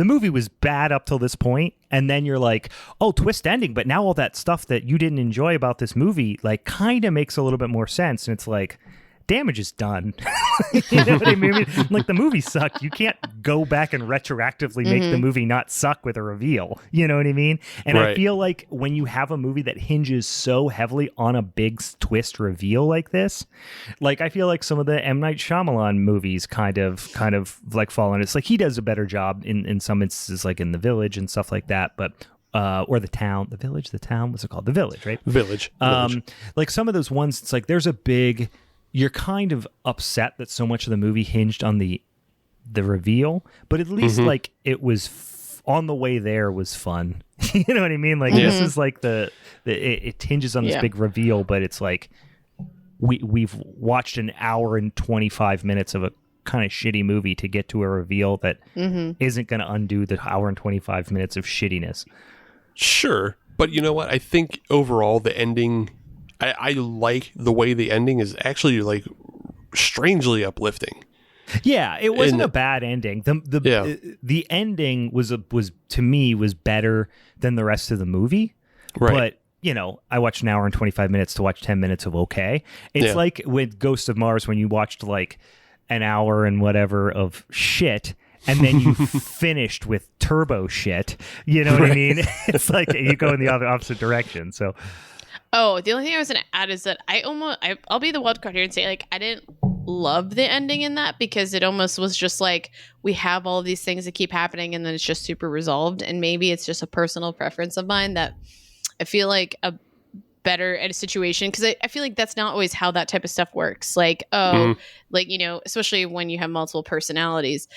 movie was bad up till this point, and then you're like, oh, twist ending, but now all that stuff that you didn't enjoy about this movie kind of makes a little bit more sense, and it's damage is done. You know what I mean? The movie sucked. You can't go back and retroactively make the movie not suck with a reveal. You know what I mean? And I feel like when you have a movie that hinges so heavily on a big twist reveal like this, I feel like some of the M. Night Shyamalan movies kind of fall in. It's he does a better job in some instances, in The Village and stuff like that, but or The Town, The Village, The Town, what's it called? The Village, right? Village. Some of those ones, it's there's a big, you're kind of upset that so much of the movie hinged on the reveal, but at least it was on the way there was fun. You know what I mean? This is it hinges on this big reveal, but it's we've watched an hour and 25 minutes of a kind of shitty movie to get to a reveal that isn't going to undo the hour and 25 minutes of shittiness. Sure. But you know what? I think overall the ending, I like the way the ending is actually strangely uplifting. Yeah, it wasn't a bad ending. The ending was to me was better than the rest of the movie. Right. But I watched an hour and 25 minutes to watch 10 minutes of okay. It's like with Ghost of Mars when you watched an hour and whatever of shit, and then you finished with turbo shit. You know what I mean? It's you go in the other opposite direction. So. Oh, the only thing I was going to add is that I'll be the wild card here and say I didn't love the ending in that, because it almost was just we have all of these things that keep happening and then it's just super resolved, and maybe it's just a personal preference of mine that I feel a better at a situation, because I feel that's not always how that type of stuff works. Especially when you have multiple personalities.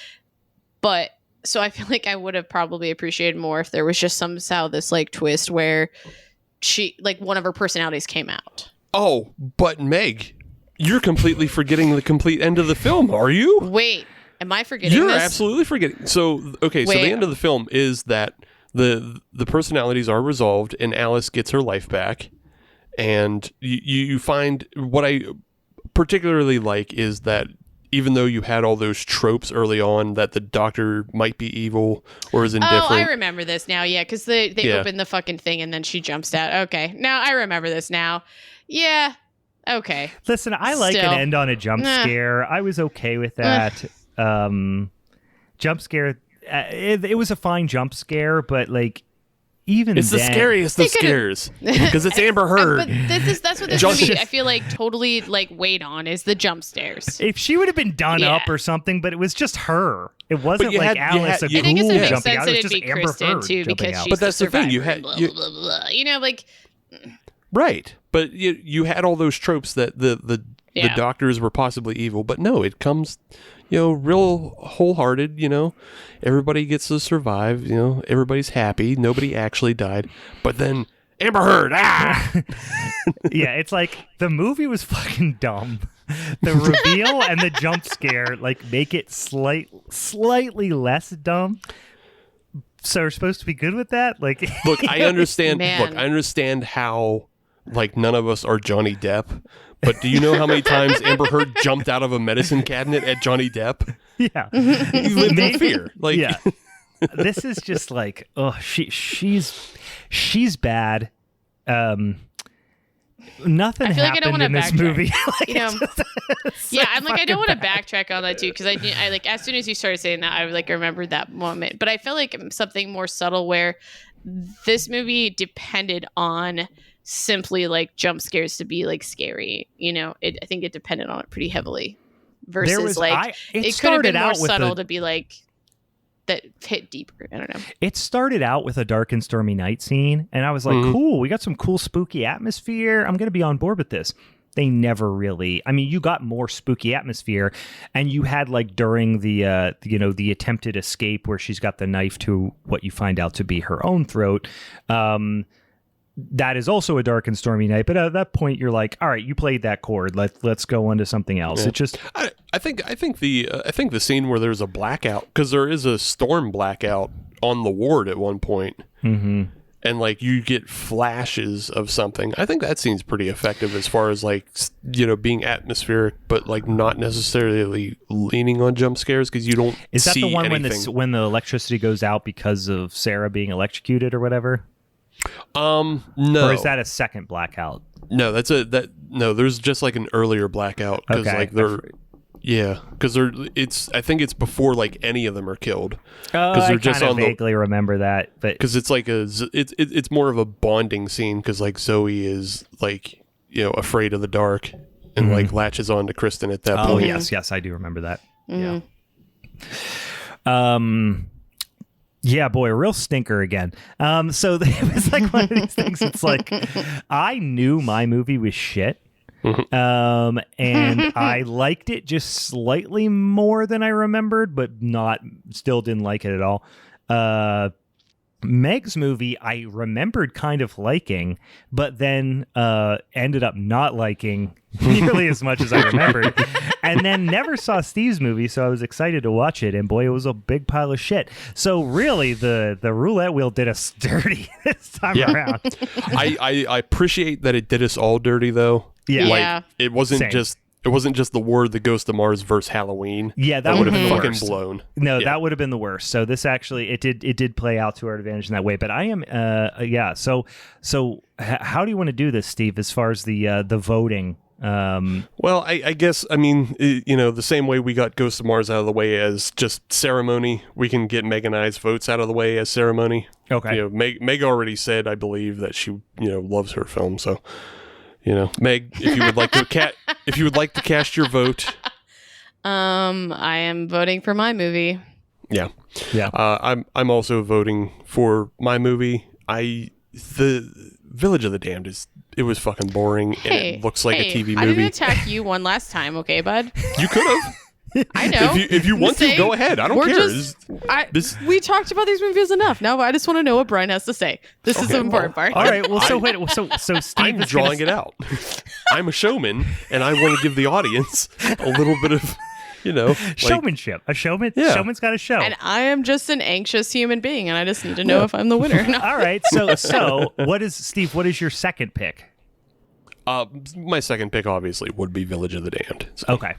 But so I feel I would have probably appreciated more if there was just somehow this twist where she one of her personalities came out. Oh, but Meg, you're completely forgetting the complete end of the film, are you? Wait, am I forgetting You're this? absolutely forgetting. So, okay, so the end of the film is that the personalities are resolved and Alice gets her life back. And you find what I particularly like is that even though you had all those tropes early on that the doctor might be evil or is indifferent. Oh, I remember this now. Yeah, because they open the fucking thing and then she jumps out. Okay, now I remember this now. Yeah, okay. Listen, I like an end on a jump scare. I was okay with that. Jump scare, it was a fine jump scare, but even it's the scariest of scares because it's Amber Heard. But that's what this movie I feel totally weighed on is the jump scares. If she would have been done up or something, but it was just her. It wasn't Alice. I guess it makes sense that it'd be Kristen too, because she's but that's the thing. You had blah, blah, blah. Right, but you had all those tropes that the the doctors were possibly evil. But no, it comes, real wholehearted, everybody gets to survive, everybody's happy. Nobody actually died. But then Amber Heard, Yeah, it's like the movie was fucking dumb. The reveal and the jump scare make it slightly less dumb. So we're supposed to be good with that? Look, I understand. Look, I understand how none of us are Johnny Depp. But do you know how many times Amber Heard jumped out of a medicine cabinet at Johnny Depp? Yeah, you lived in fear. Yeah, this is just she's bad. Nothing happened in this movie. I'm I don't want to backtrack on that too, because I as soon as you started saying that, I remembered that moment. But I feel like something more subtle where this movie depended on simply jump scares to be scary. I think it depended on it pretty heavily. Versus it could have been more subtle to be that hit deeper. I don't know. It started out with a dark and stormy night scene, and I was like, cool, we got some cool spooky atmosphere. I'm going to be on board with this. They never really, you got more spooky atmosphere, and you had during the, the attempted escape where she's got the knife to what you find out to be her own throat. That is also a dark and stormy night, but at that point you're like, all right, you played that chord. Let's go on to something else. Yeah. It just, I think the scene where there's a blackout, because there is a storm blackout on the ward at one point, and you get flashes of something. I think that scene's pretty effective as far as being atmospheric, but not necessarily leaning on jump scares, because you don't. Is that see the one anything. when the electricity goes out because of Sarah being electrocuted or whatever? No. Or is that a second blackout? No, there's just an earlier blackout, because I think it's before I think any of them are killed, because they're just on vaguely remember that, but because it's it's more of a bonding scene, because Zoe is afraid of the dark and latches on to Kristen at that point. Yes, I do remember that. Yeah. Yeah, boy, a real stinker again. So it was one of these things. It's I knew my movie was shit. And I liked it just slightly more than I remembered, but still didn't like it at all. Meg's movie I remembered kind of liking, but then ended up not liking nearly as much as I remembered. And then never saw Steve's movie, so I was excited to watch it, and boy, it was a big pile of shit. So really, the roulette wheel did us dirty this time around. I appreciate that it did us all dirty, though. Yeah. It wasn't just the Ward, the Ghost of Mars versus Halloween. Yeah, that would have been fucking worst. blown. No, that would have been the worst. So this actually, it did play out to our advantage in that way. But I am, So how do you want to do this, Steve? As far as the voting. Well, I guess, the same way we got Ghost of Mars out of the way as just ceremony, we can get Meg and I's votes out of the way as ceremony. Okay. Meg already said, I believe, that she, loves her film. So, Meg, if you would like to cast your vote. I am voting for my movie. Yeah. Yeah. I'm also voting for my movie. The Village of the Damned it was fucking boring, and it looks like a TV movie. I didn't attack you one last time, okay, bud? You could have. I know. If you want to, go ahead. I don't care. We talked about these movies enough. Now I just want to know what Brian has to say. This is the important part. All right. Well, so Steve I'm drawing it out. I'm a showman, and I want to give the audience a little bit of, showmanship. A showman. Yeah. Showman's got a show. And I am just an anxious human being, and I just need to know if I'm the winner. No. All right. So what is your second pick? My second pick obviously would be Village of the Damned. So. Okay.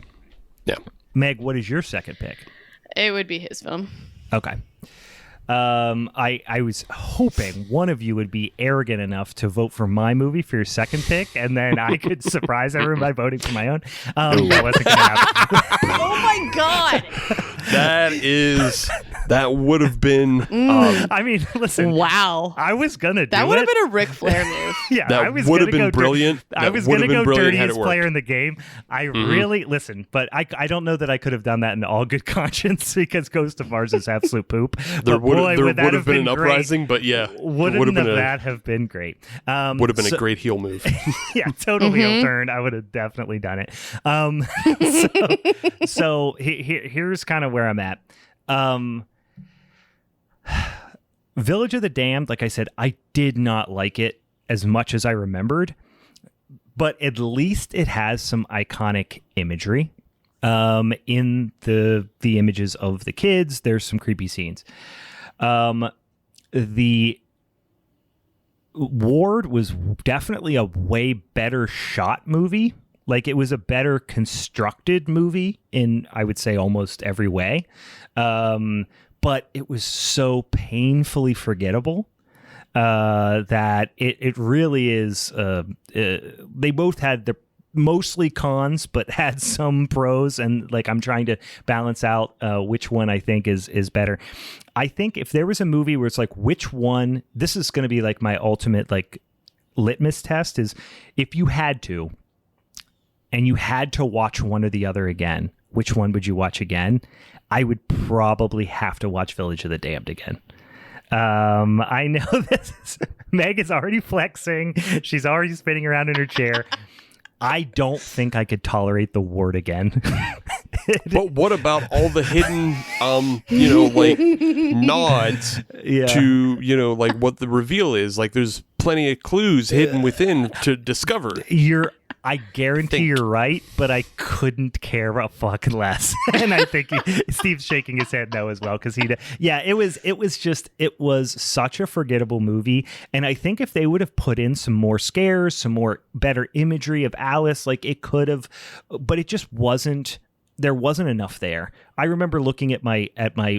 Yeah. Meg, what is your second pick? It would be his film. Okay. I was hoping one of you would be arrogant enough to vote for my movie for your second pick, and then I could surprise everyone by voting for my own. That wasn't going to happen. Oh my god! That is That would have been. I mean, listen. Wow. I was gonna do That would have it. been a Ric Flair move. Yeah, That I was would gonna have been go brilliant. I That was would gonna have been go brilliant had dirtiest it player worked. in the game. I really listen, but I don't know that I could have done that in all good conscience because Ghost of Mars is absolute poop. There But would boy, would that have been an great. uprising, but yeah, Wouldn't that have been great? Would have been a great heel move. Yeah, total heel turn. I would have definitely done it. So here's kind of where I'm at. Village of the Damned, like I said, I did not like it as much as I remembered, but at least it has some iconic imagery. In the images of the kids, there's some creepy scenes. The Ward was definitely a way better shot movie. Like, it was a better constructed movie in, I would say, almost every way. But it was so painfully forgettable that it really is. They both had their mostly cons, but had some pros. And like, I'm trying to balance out which one I think is better. I think if there was a movie where it's like, which one, this is going to be like my ultimate like litmus test is if you had to, and you had to watch one or the other again, which one would you watch again? I would probably have to watch Village of the Damned again. I know Meg is already flexing. She's already spinning around in her chair. I don't think I could tolerate the Ward again. But what about all the hidden, like nods to, like what the reveal is? Like, there's plenty of clues hidden within to discover. I guarantee you're right, but I couldn't care a fucking less. And I think Steve's shaking his head no as well because it was such a forgettable movie. And I think if they would have put in some more scares, some more better imagery of Alice, like it could have, but it just wasn't. There wasn't enough there. I remember looking at my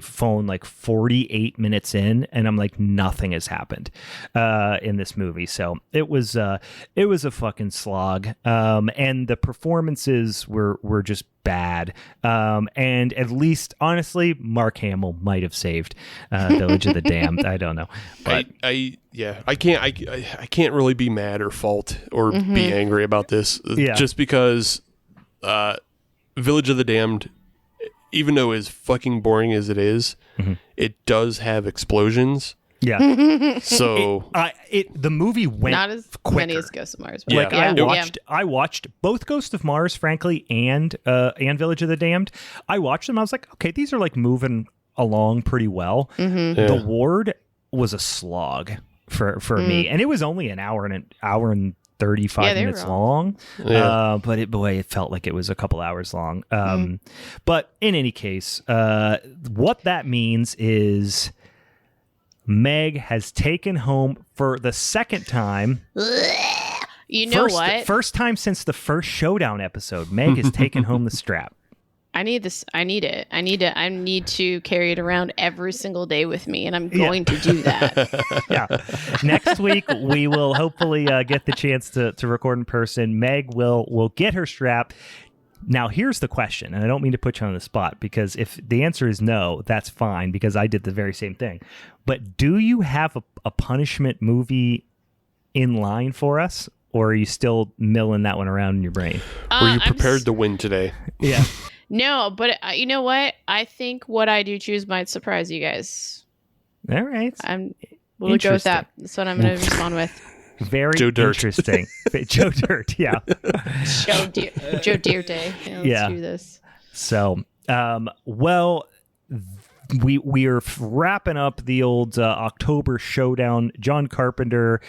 phone like 48 minutes in, and I'm like, nothing has happened in this movie. So it was a fucking slog. And the performances were just bad. And at least, honestly, Mark Hamill might have saved Village of the Damned. I don't know. But I can't really be mad or fault or be angry about this. Just because. Village of the Damned, even though as fucking boring as it is, it does have explosions. So the movie went not as quicker. many as Ghost of Mars. But Like I watched both Ghost of Mars, frankly, and Village of the Damned. I watched them. I was like, okay, these are like moving along pretty well. The Ward was a slog for me, and it was only an hour and 35 minutes long. But it felt like it was a couple hours long. But in any case, what that means is Meg has taken home for the second time. You know what? First time since the first Showdown episode, Meg has taken home the strap. I need this. I need it. I need to carry it around every single day with me, and I'm going to do that. Next week, we will hopefully get the chance to record in person. Meg will get her strap. Now, here's the question, and I don't mean to put you on the spot, because if the answer is no, that's fine, because I did the very same thing. But do you have a punishment movie in line for us, or are you still milling that one around in your brain? Were you prepared to win today? Yeah. No, but you know what? I think what I do choose might surprise you guys. All right. We'll go with that. That's what I'm going to respond with. Very Joe Dirt. Interesting. Joe Dirt, yeah. Joe Dirt Day. Let's do this. So, we are wrapping up the old October Showdown. John Carpenter,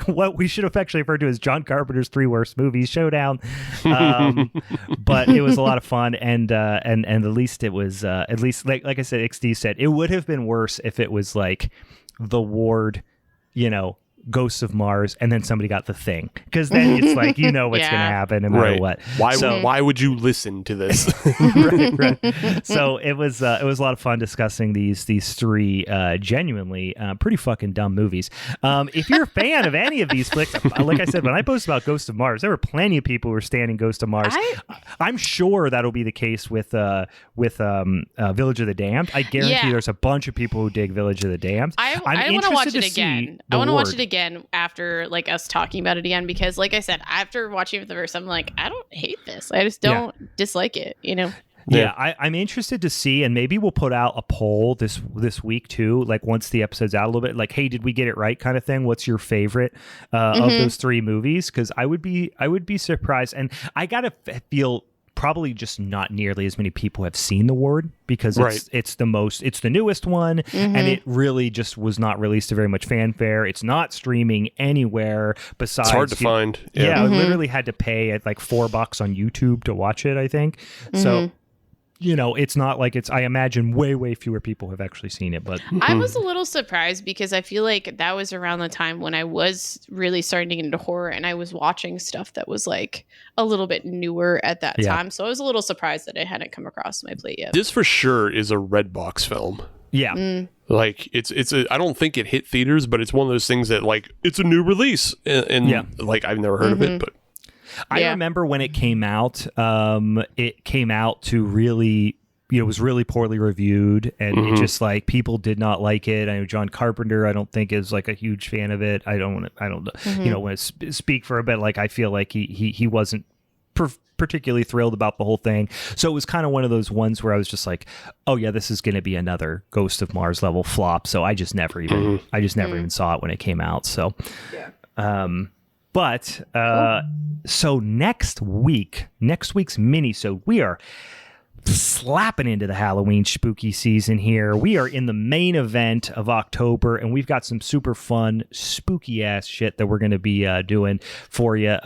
what we should have actually referred to as John Carpenter's 3 worst movies Showdown. But it was a lot of fun, and at least it was at least like I said, XD said, it would have been worse if it was like the Ward, Ghosts of Mars, and then somebody got The Thing, because then it's like what's going to happen no matter what. Why would you listen to this? right. So it was a lot of fun discussing these three genuinely pretty fucking dumb movies. If you're a fan of any of these flicks, like I said, when I posted about Ghost of Mars, there were plenty of people who were standing Ghost of Mars. I'm sure that'll be the case with Village of the Damned. I guarantee there's a bunch of people who dig Village of the Damned. I want to watch it again. I want to watch it again after like us talking about it again, because like I said, after watching it the first, I'm like, I don't hate this. I just don't dislike it, Yeah, I'm interested to see, and maybe we'll put out a poll this week too, like once the episode's out a little bit, like, hey, did we get it right kind of thing? What's your favorite of those three movies? Because I would be surprised, and I gotta feel probably just not nearly as many people have seen The Ward, because it's the newest one, and it really just was not released to very much fanfare. It's not streaming anywhere besides. It's hard to find. Yeah, I literally had to pay at like $4 on YouTube to watch it, I think. So it's not like I imagine way fewer people have actually seen it, but I was a little surprised, because I feel like that was around the time when I was really starting to get into horror, and I was watching stuff that was like a little bit newer at that time. So I was a little surprised that it hadn't come across my plate yet. This for sure is a Redbox film. Yeah. Like I don't think it hit theaters, but it's one of those things that like it's a new release, and like I've never heard of it, but I remember when it came out to really, it was really poorly reviewed, and it just like people did not like it. I know John Carpenter, I don't think is like a huge fan of it. I don't want to speak for a bit. Like I feel like he wasn't particularly thrilled about the whole thing. So it was kind of one of those ones where I was just like, oh yeah, this is going to be another Ghost of Mars level flop. So I just never even saw it when it came out. So, But so next week's mini-sode, we are slapping into the Halloween spooky season here. We are in the main event of October, and we've got some super fun, spooky ass shit that we're going to be doing for you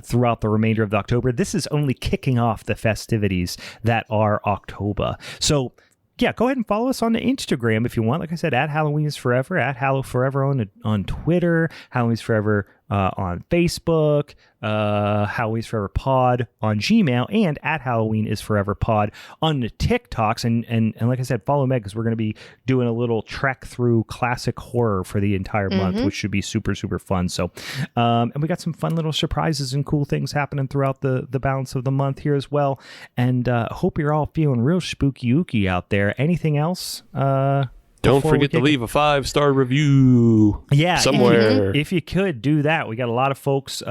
throughout the remainder of October. This is only kicking off the festivities that are October. So yeah, go ahead and follow us on the Instagram if you want. Like I said, at Halloween is Forever, at Hallow Forever on Twitter, Halloween is Forever on Facebook, Halloween is Forever Pod on Gmail, and at Halloween is Forever Pod on the TikToks. And like I said, follow Meg, because we're going to be doing a little trek through classic horror for the entire month, which should be super, super fun. So, and we got some fun little surprises and cool things happening throughout the balance of the month here as well. And hope you're all feeling real spooky ooky out there. Anything else? Don't forget to leave a 5-star review somewhere. If you could do that. We got a lot of folks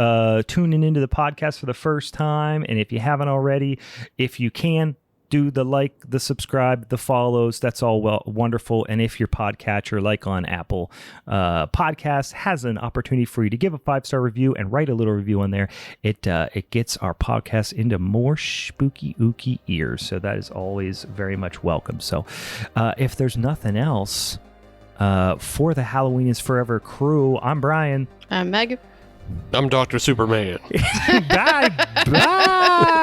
tuning into the podcast for the first time. And if you haven't already, if you can, do the like, the subscribe, the follows. That's all wonderful. And if your podcatcher, like on Apple Podcasts, has an opportunity for you to give a 5-star review and write a little review on there, it gets our podcast into more spooky ooky ears. So that is always very much welcome. So if there's nothing else for the Halloween is Forever crew, I'm Brian. I'm Meg. I'm Dr. Superman. Bye. Bye.